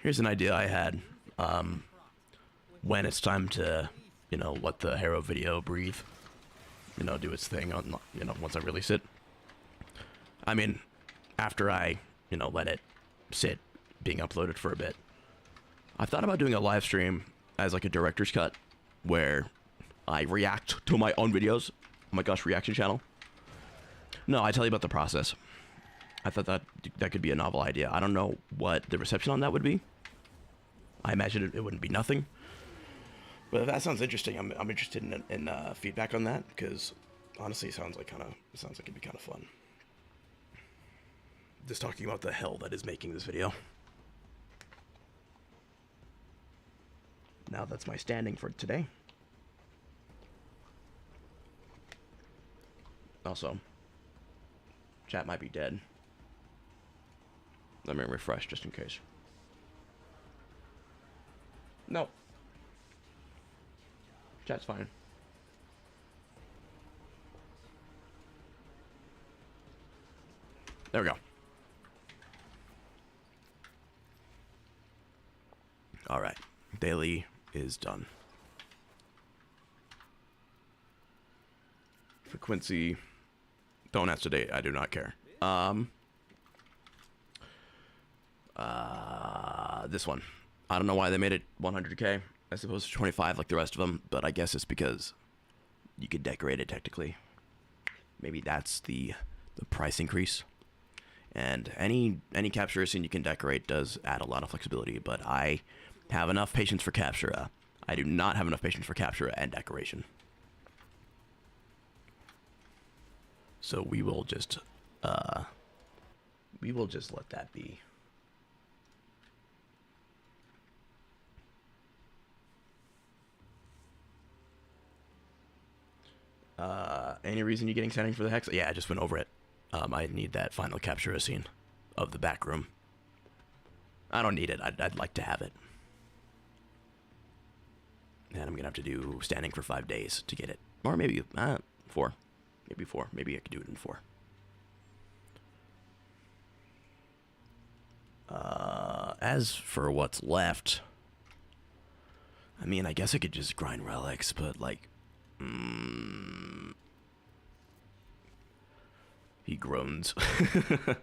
Here's an idea I had. When it's time to, let the Harrow video breathe, do its thing on, once I release it. I mean, after I, let it sit being uploaded for a bit. I've thought about doing a live stream as like a director's cut where I react to my own videos. Oh my gosh, reaction channel. No, I tell you about the process. I thought that could be a novel idea. I don't know what the reception on that would be. I imagine it wouldn't be nothing. But if that sounds interesting, I'm interested in feedback on that, because honestly, it sounds like it'd be kind of fun. Just talking about the hell that is making this video. Now that's my standing for today. Also, chat might be dead. Let me refresh just in case. No. Chat's fine. There we go. All right. Daily is done. Frequency. Don't ask today. I do not care. This one. I don't know why they made it 100K as opposed to 25 like the rest of them, but I guess it's because you could decorate it technically. Maybe that's the price increase. And any capture scene you can decorate does add a lot of flexibility, but I have enough patience for capture. I do not have enough patience for capture and decoration. So we will just let that be. Any reason you're getting settings for the hex? Yeah, I just went over it. I need that final capture scene of the back room. I don't need it. I'd like to have it. And I'm gonna have to do standing for 5 days to get it, or maybe 4, maybe 4. Maybe I could do it in 4. As for what's left, I mean, I guess I could just grind relics, but like, he groans. I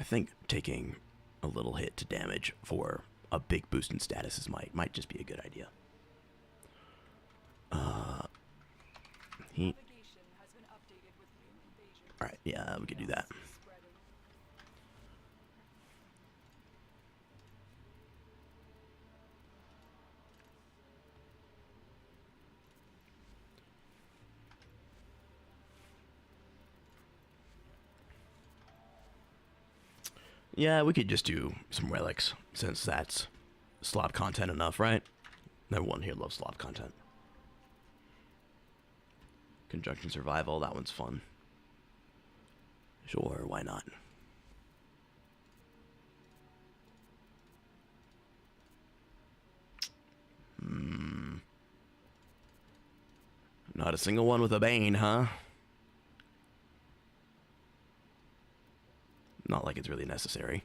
think taking a little hit to damage for a big boost in statuses might just be a good idea. Heat. Alright, yeah, we could do that. Yeah, we could just do some relics, since that's slop content enough, right? Everyone here loves slop content. Conjunction survival, that one's fun. Sure, why not? Not a single one with a Bane, huh? Not like it's really necessary.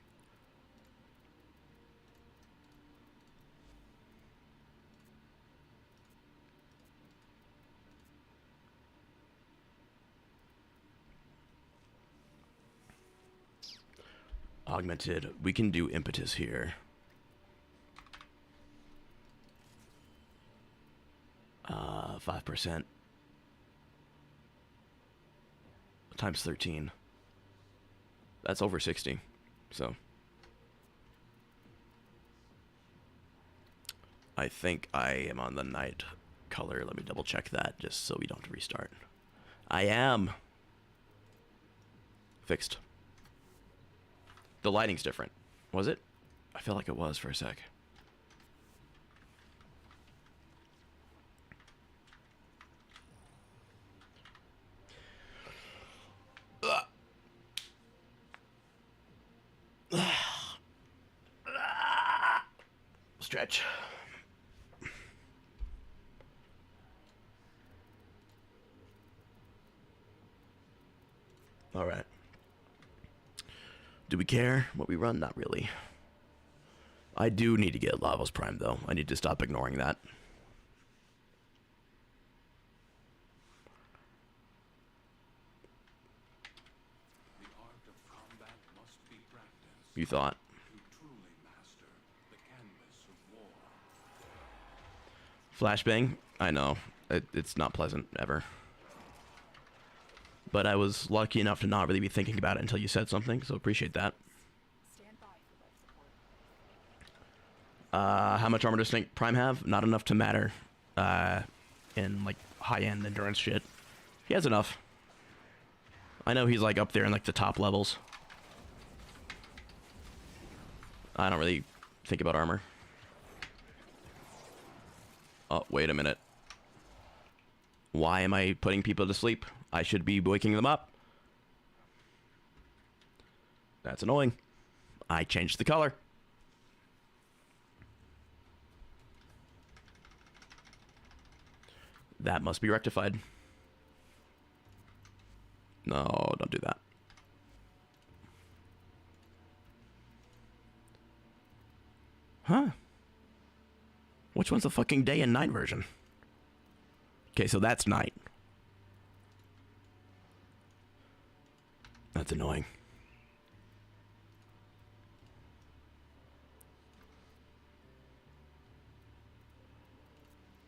Augmented. We can do impetus here. Uh, 5%. Times 13. That's over 60. So. I think I am on the night color. Let me double check that just so we don't have to restart. I am. Fixed. The lighting's different. Was it? I feel like it was for a sec. Stretch. Alright. Do we care what we run? Not really. I do need to get Lavos Prime, though. I need to stop ignoring that. The art of combat must be practiced You thought? to truly master the canvas of war. Flashbang? I know. It's not pleasant, ever. But I was lucky enough to not really be thinking about it until you said something, so appreciate that. Stand by for life support. How much armor does Snake Prime have? Not enough to matter. In, like, high-end endurance shit. He has enough. I know he's, like, up there in, like, the top levels. I don't really think about armor. Oh, wait a minute. Why am I putting people to sleep? I should be waking them up. That's annoying. I changed the color. That must be rectified. No, don't do that. Huh? Which one's the fucking day and night version? Okay, so that's night. That's annoying.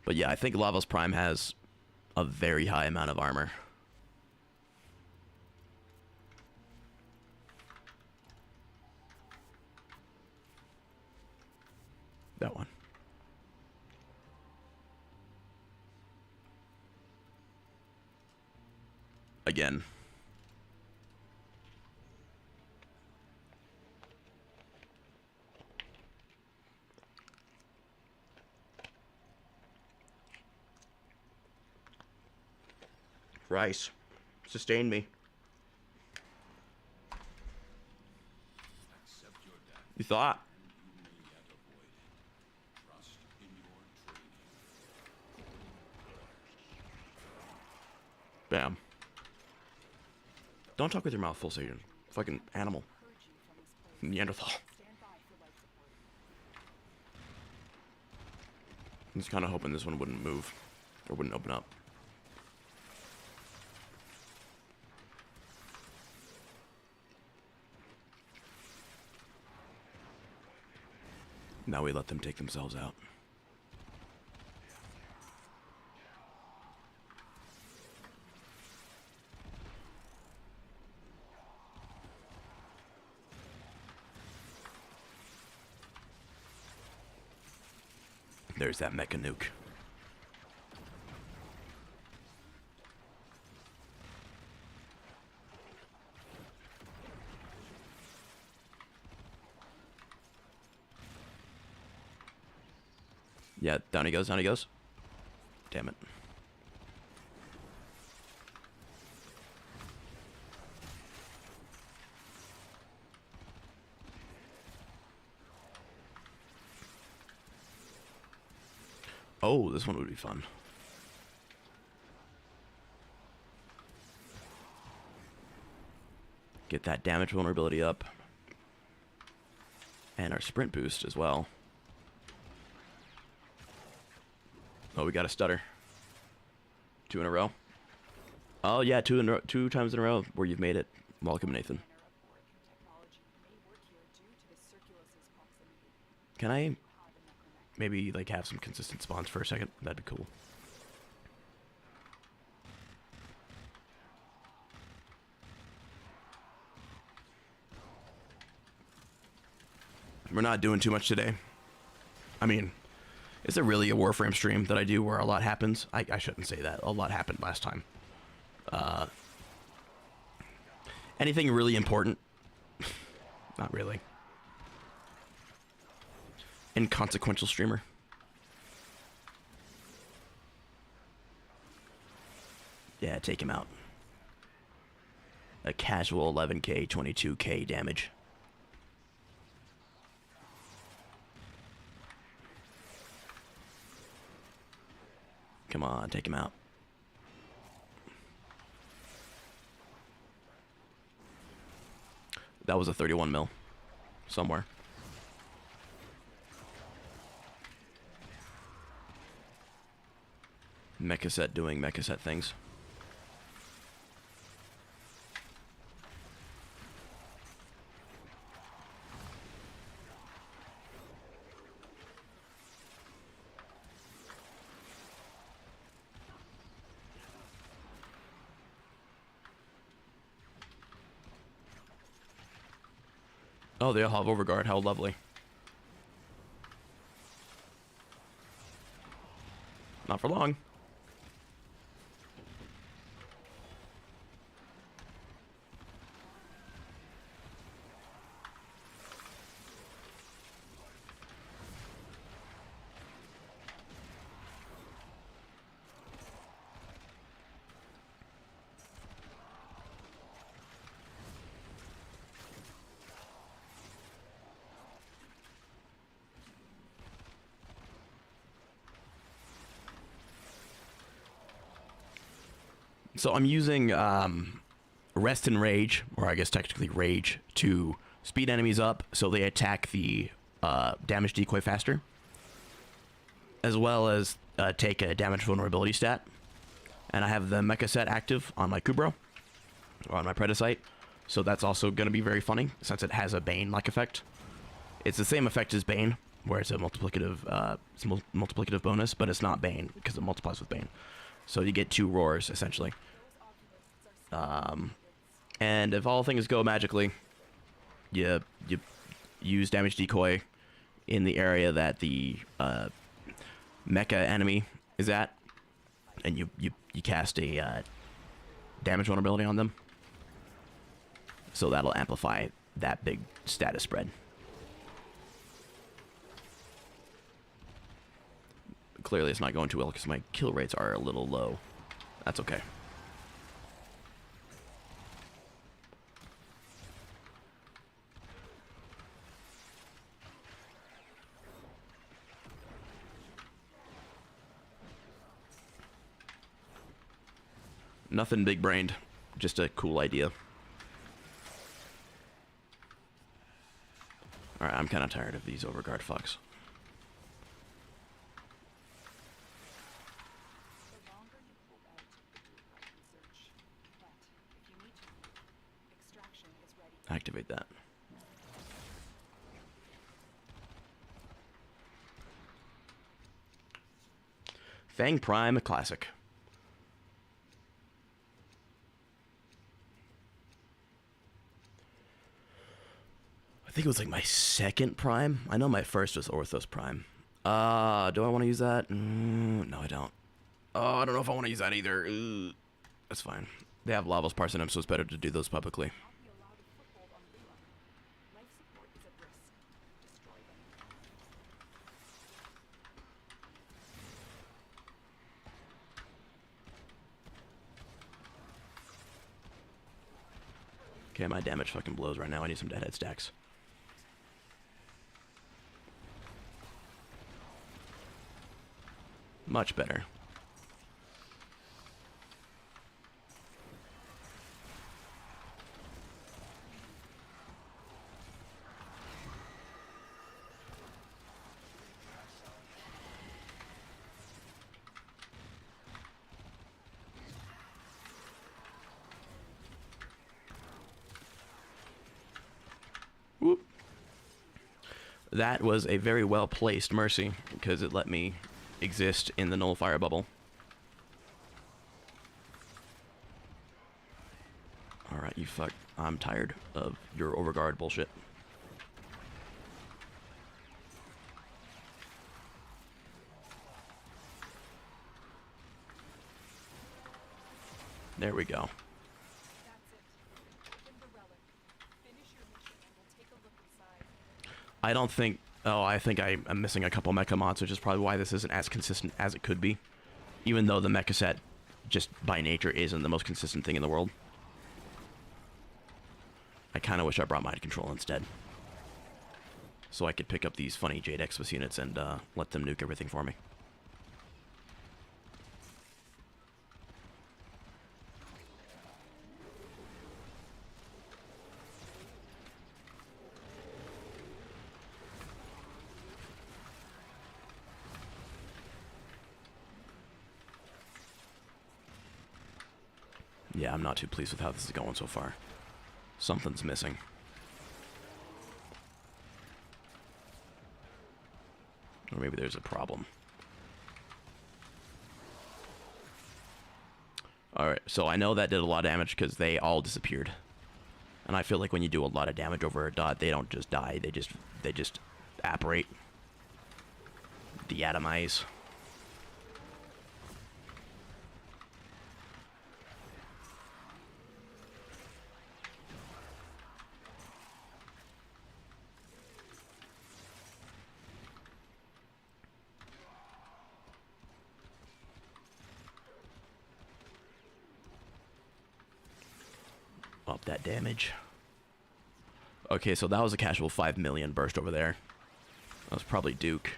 But yeah, I think Lavos Prime has a very high amount of armor. That one. Again. Rice. Sustain me. Accept your death, You thought? and you may yet avoid it. Trust in your training. Bam. Don't talk with your mouth full, Sajin. Fucking animal. Purge you from this place. Neanderthal. Stand by for life support. I was kind of hoping this one wouldn't move. Or wouldn't open up. Now we let them take themselves out. There's that mecha nuke. Yeah, down he goes, down he goes. Damn it. Oh, this one would be fun. Get that damage vulnerability up. And our sprint boost as well. Oh, we got a stutter. 2 in a row. Oh yeah, 2 times in a row where you've made it. Welcome, Nathan. Manner of work and technology may work here due to the circulus's proximity. Can I You have a necromancer. maybe like have some consistent spawns for a second? That'd be cool. We're not doing too much today. I mean, is there really a Warframe stream that I do where a lot happens? I shouldn't say that. A lot happened last time. Anything really important? Not really. Inconsequential streamer. Yeah, take him out. A casual 11k, 22k damage. Come on, take him out. That was a 31 mil. Somewhere. Mecha set doing mecha set things. Oh, they all have overguard. How lovely. Not for long. So I'm using Rest and Rage, or I guess technically Rage, to speed enemies up so they attack the damage decoy faster, as well as take a damage vulnerability stat. And I have the mecha set active on my Kubro, or on my Predacite, so that's also going to be very funny, since it has a Bane-like effect. It's the same effect as Bane, where it's a multiplicative bonus, but it's not Bane, because it multiplies with Bane. So you get 2 roars, essentially. And if all things go magically, you use damage decoy in the area that the mecha enemy is at, and you cast a damage vulnerability on them. So that'll amplify that big status spread. Clearly it's not going too well because my kill rates are a little low. That's okay. Nothing big-brained, just a cool idea. Alright, I'm kind of tired of these overguard fucks. The longer you hold out, the deeper you search. But if you need to, extraction is ready. Activate that. Fang Prime Classic. I think it was like my second Prime. I know my first was Orthos Prime. Do I want to use that? No, I don't. Oh, I don't know if I want to use that either. That's fine. They have Lavos parsing them, so it's better to do those publicly. Not be allowed a foothold on Lua. Life support is at risk. Destroy them. Okay, my damage fucking blows right now. I need some deadhead stacks. Much better. Whoop. That was a very well placed mercy because it let me exist in the nullifier bubble. Alright, you fuck. I'm tired of your overguard bullshit. There we go. That's it. Open the relic. Finish your mission and we'll take a look inside. I don't think... Oh, I think I'm missing a couple mecha mods, which is probably why this isn't as consistent as it could be. Even though the mecha set, just by nature, isn't the most consistent thing in the world. I kind of wish I brought mind control instead. So I could pick up these funny Jade Exodus units and let them nuke everything for me. Yeah, I'm not too pleased with how this is going so far. Something's missing. Or maybe there's a problem. Alright, so I know that did a lot of damage because they all disappeared. And I feel like when you do a lot of damage over a dot, they don't just die, they just apparate. Deatomize. Up that damage. Okay, so that was a casual 5 million burst over there. That was probably Duke.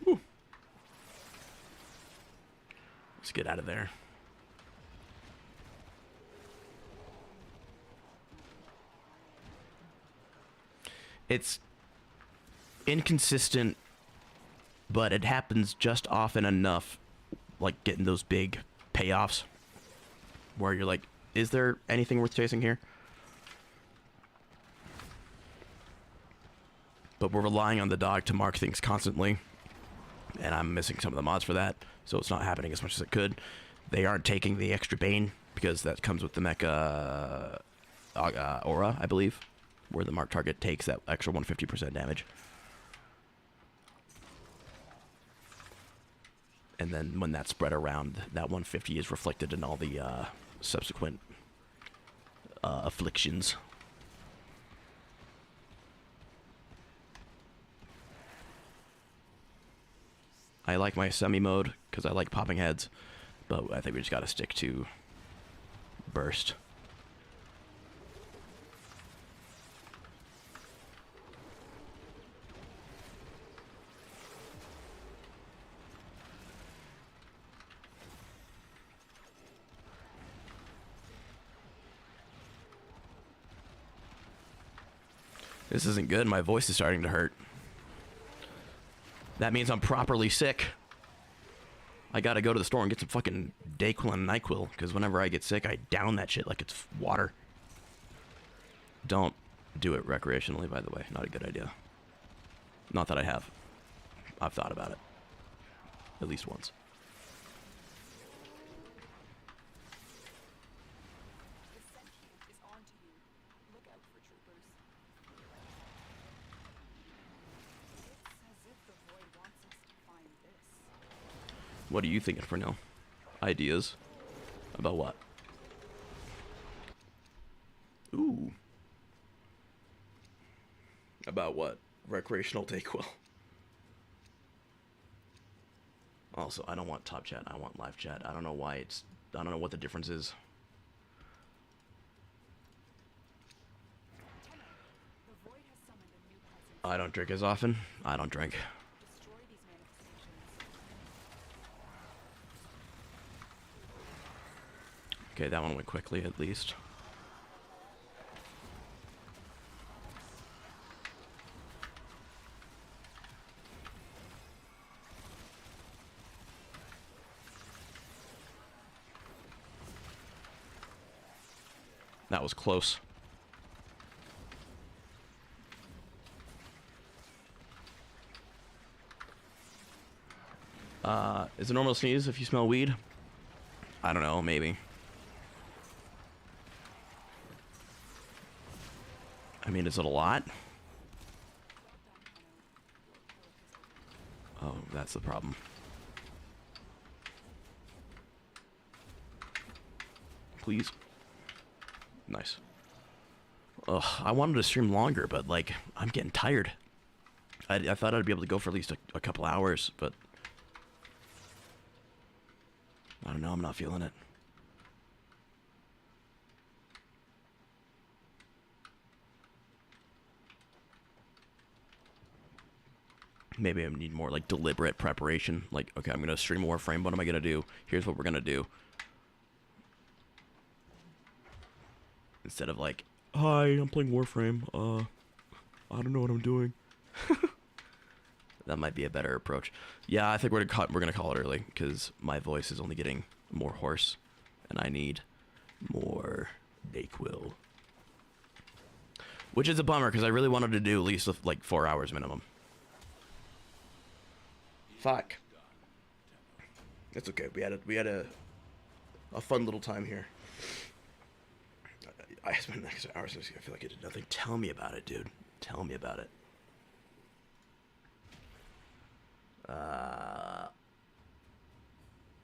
Woo. Let's get out of there. It's inconsistent, but it happens just often enough, like getting those big payoffs where you're like, is there anything worth chasing here? But we're relying on the dog to mark things constantly, and I'm missing some of the mods for that, so it's not happening as much as it could. They aren't taking the extra Bane, because that comes with the Mecha Aura, I believe, where the marked target takes that extra 150% damage. And then when that's spread around, that 150 is reflected in all the subsequent afflictions. I like my semi mode because I like popping heads, but I think we just gotta stick to burst. This isn't good. My voice is starting to hurt. That means I'm properly sick. I gotta go to the store and get some fucking Dayquil and NyQuil, because whenever I get sick, I down that shit like it's water. Don't do it recreationally, by the way. Not a good idea. Not that I have. I've thought about it. At least once. The sentient is onto you. Look out for troopers. It's as if the void wants us to find this. What are you thinking for now? Ideas? About what? Ooh. About what? Recreational Dayquil. Also, I don't want top chat. I want live chat. I don't know why it's... I don't know what the difference is. The void has summoned a new presence. I don't drink as often. I don't drink. Destroy these manifestations. Okay, that one went quickly at least. That was close. Is it normal to sneeze if you smell weed? I don't know, maybe. I mean, is it a lot? Oh, that's the problem. Please. Nice. Ugh, I wanted to stream longer, but, like, I'm getting tired. I thought I'd be able to go for at least a couple hours, but... I don't know, I'm not feeling it. Maybe I need more, like, deliberate preparation. Like, okay, I'm gonna stream Warframe, what am I gonna do? Here's what we're gonna do. instead of like, hi, I'm playing Warframe. I don't know what I'm doing. That might be a better approach. Yeah, I think we're gonna call it early because my voice is only getting more hoarse, and I need more Dayquil. Which is a bummer because I really wanted to do at least like 4 hours minimum. Fuck. It's okay. We had a fun little time here. I spent the next hours. I feel like I did nothing. Tell me about it, dude. Tell me about it.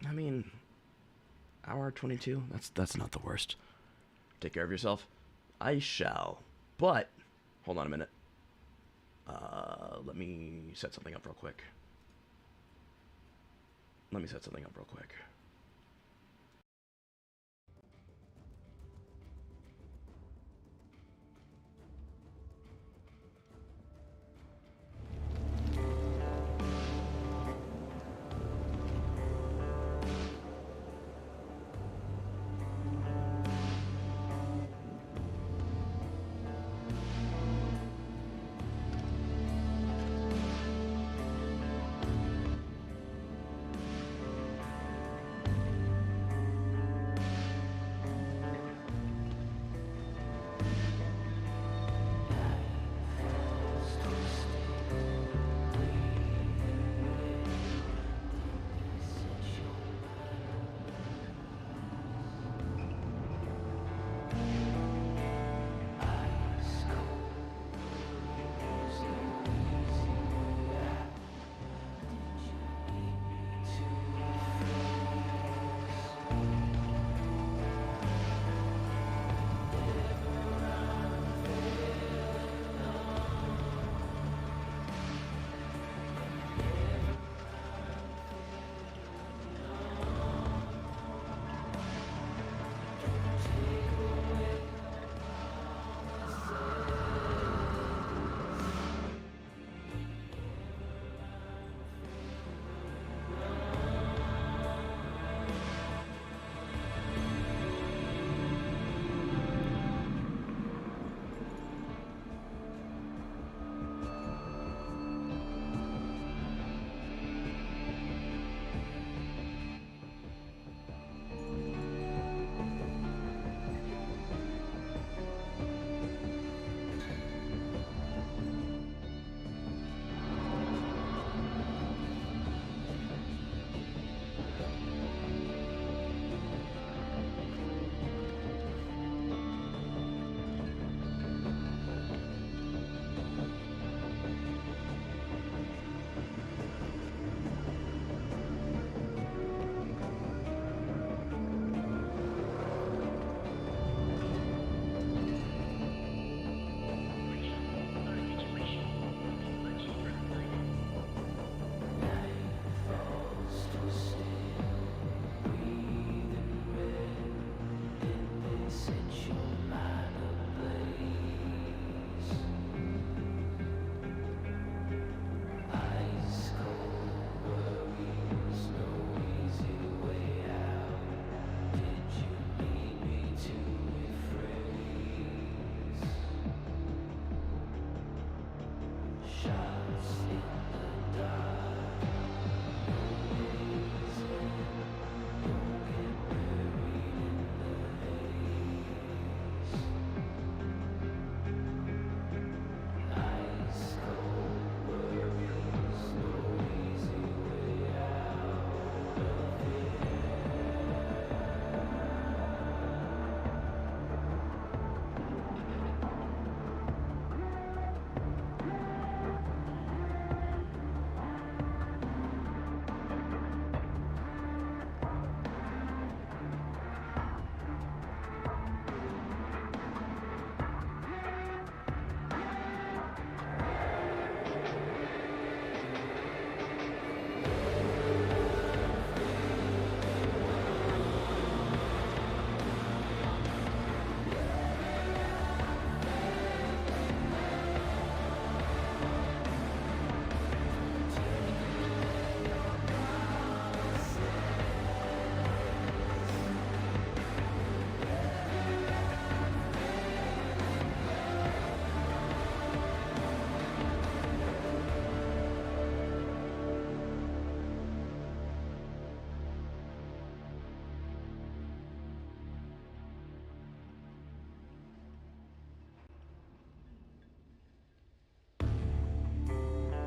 I mean, hour 22. That's not the worst. Take care of yourself. I shall. But hold on a minute. Let me set something up real quick.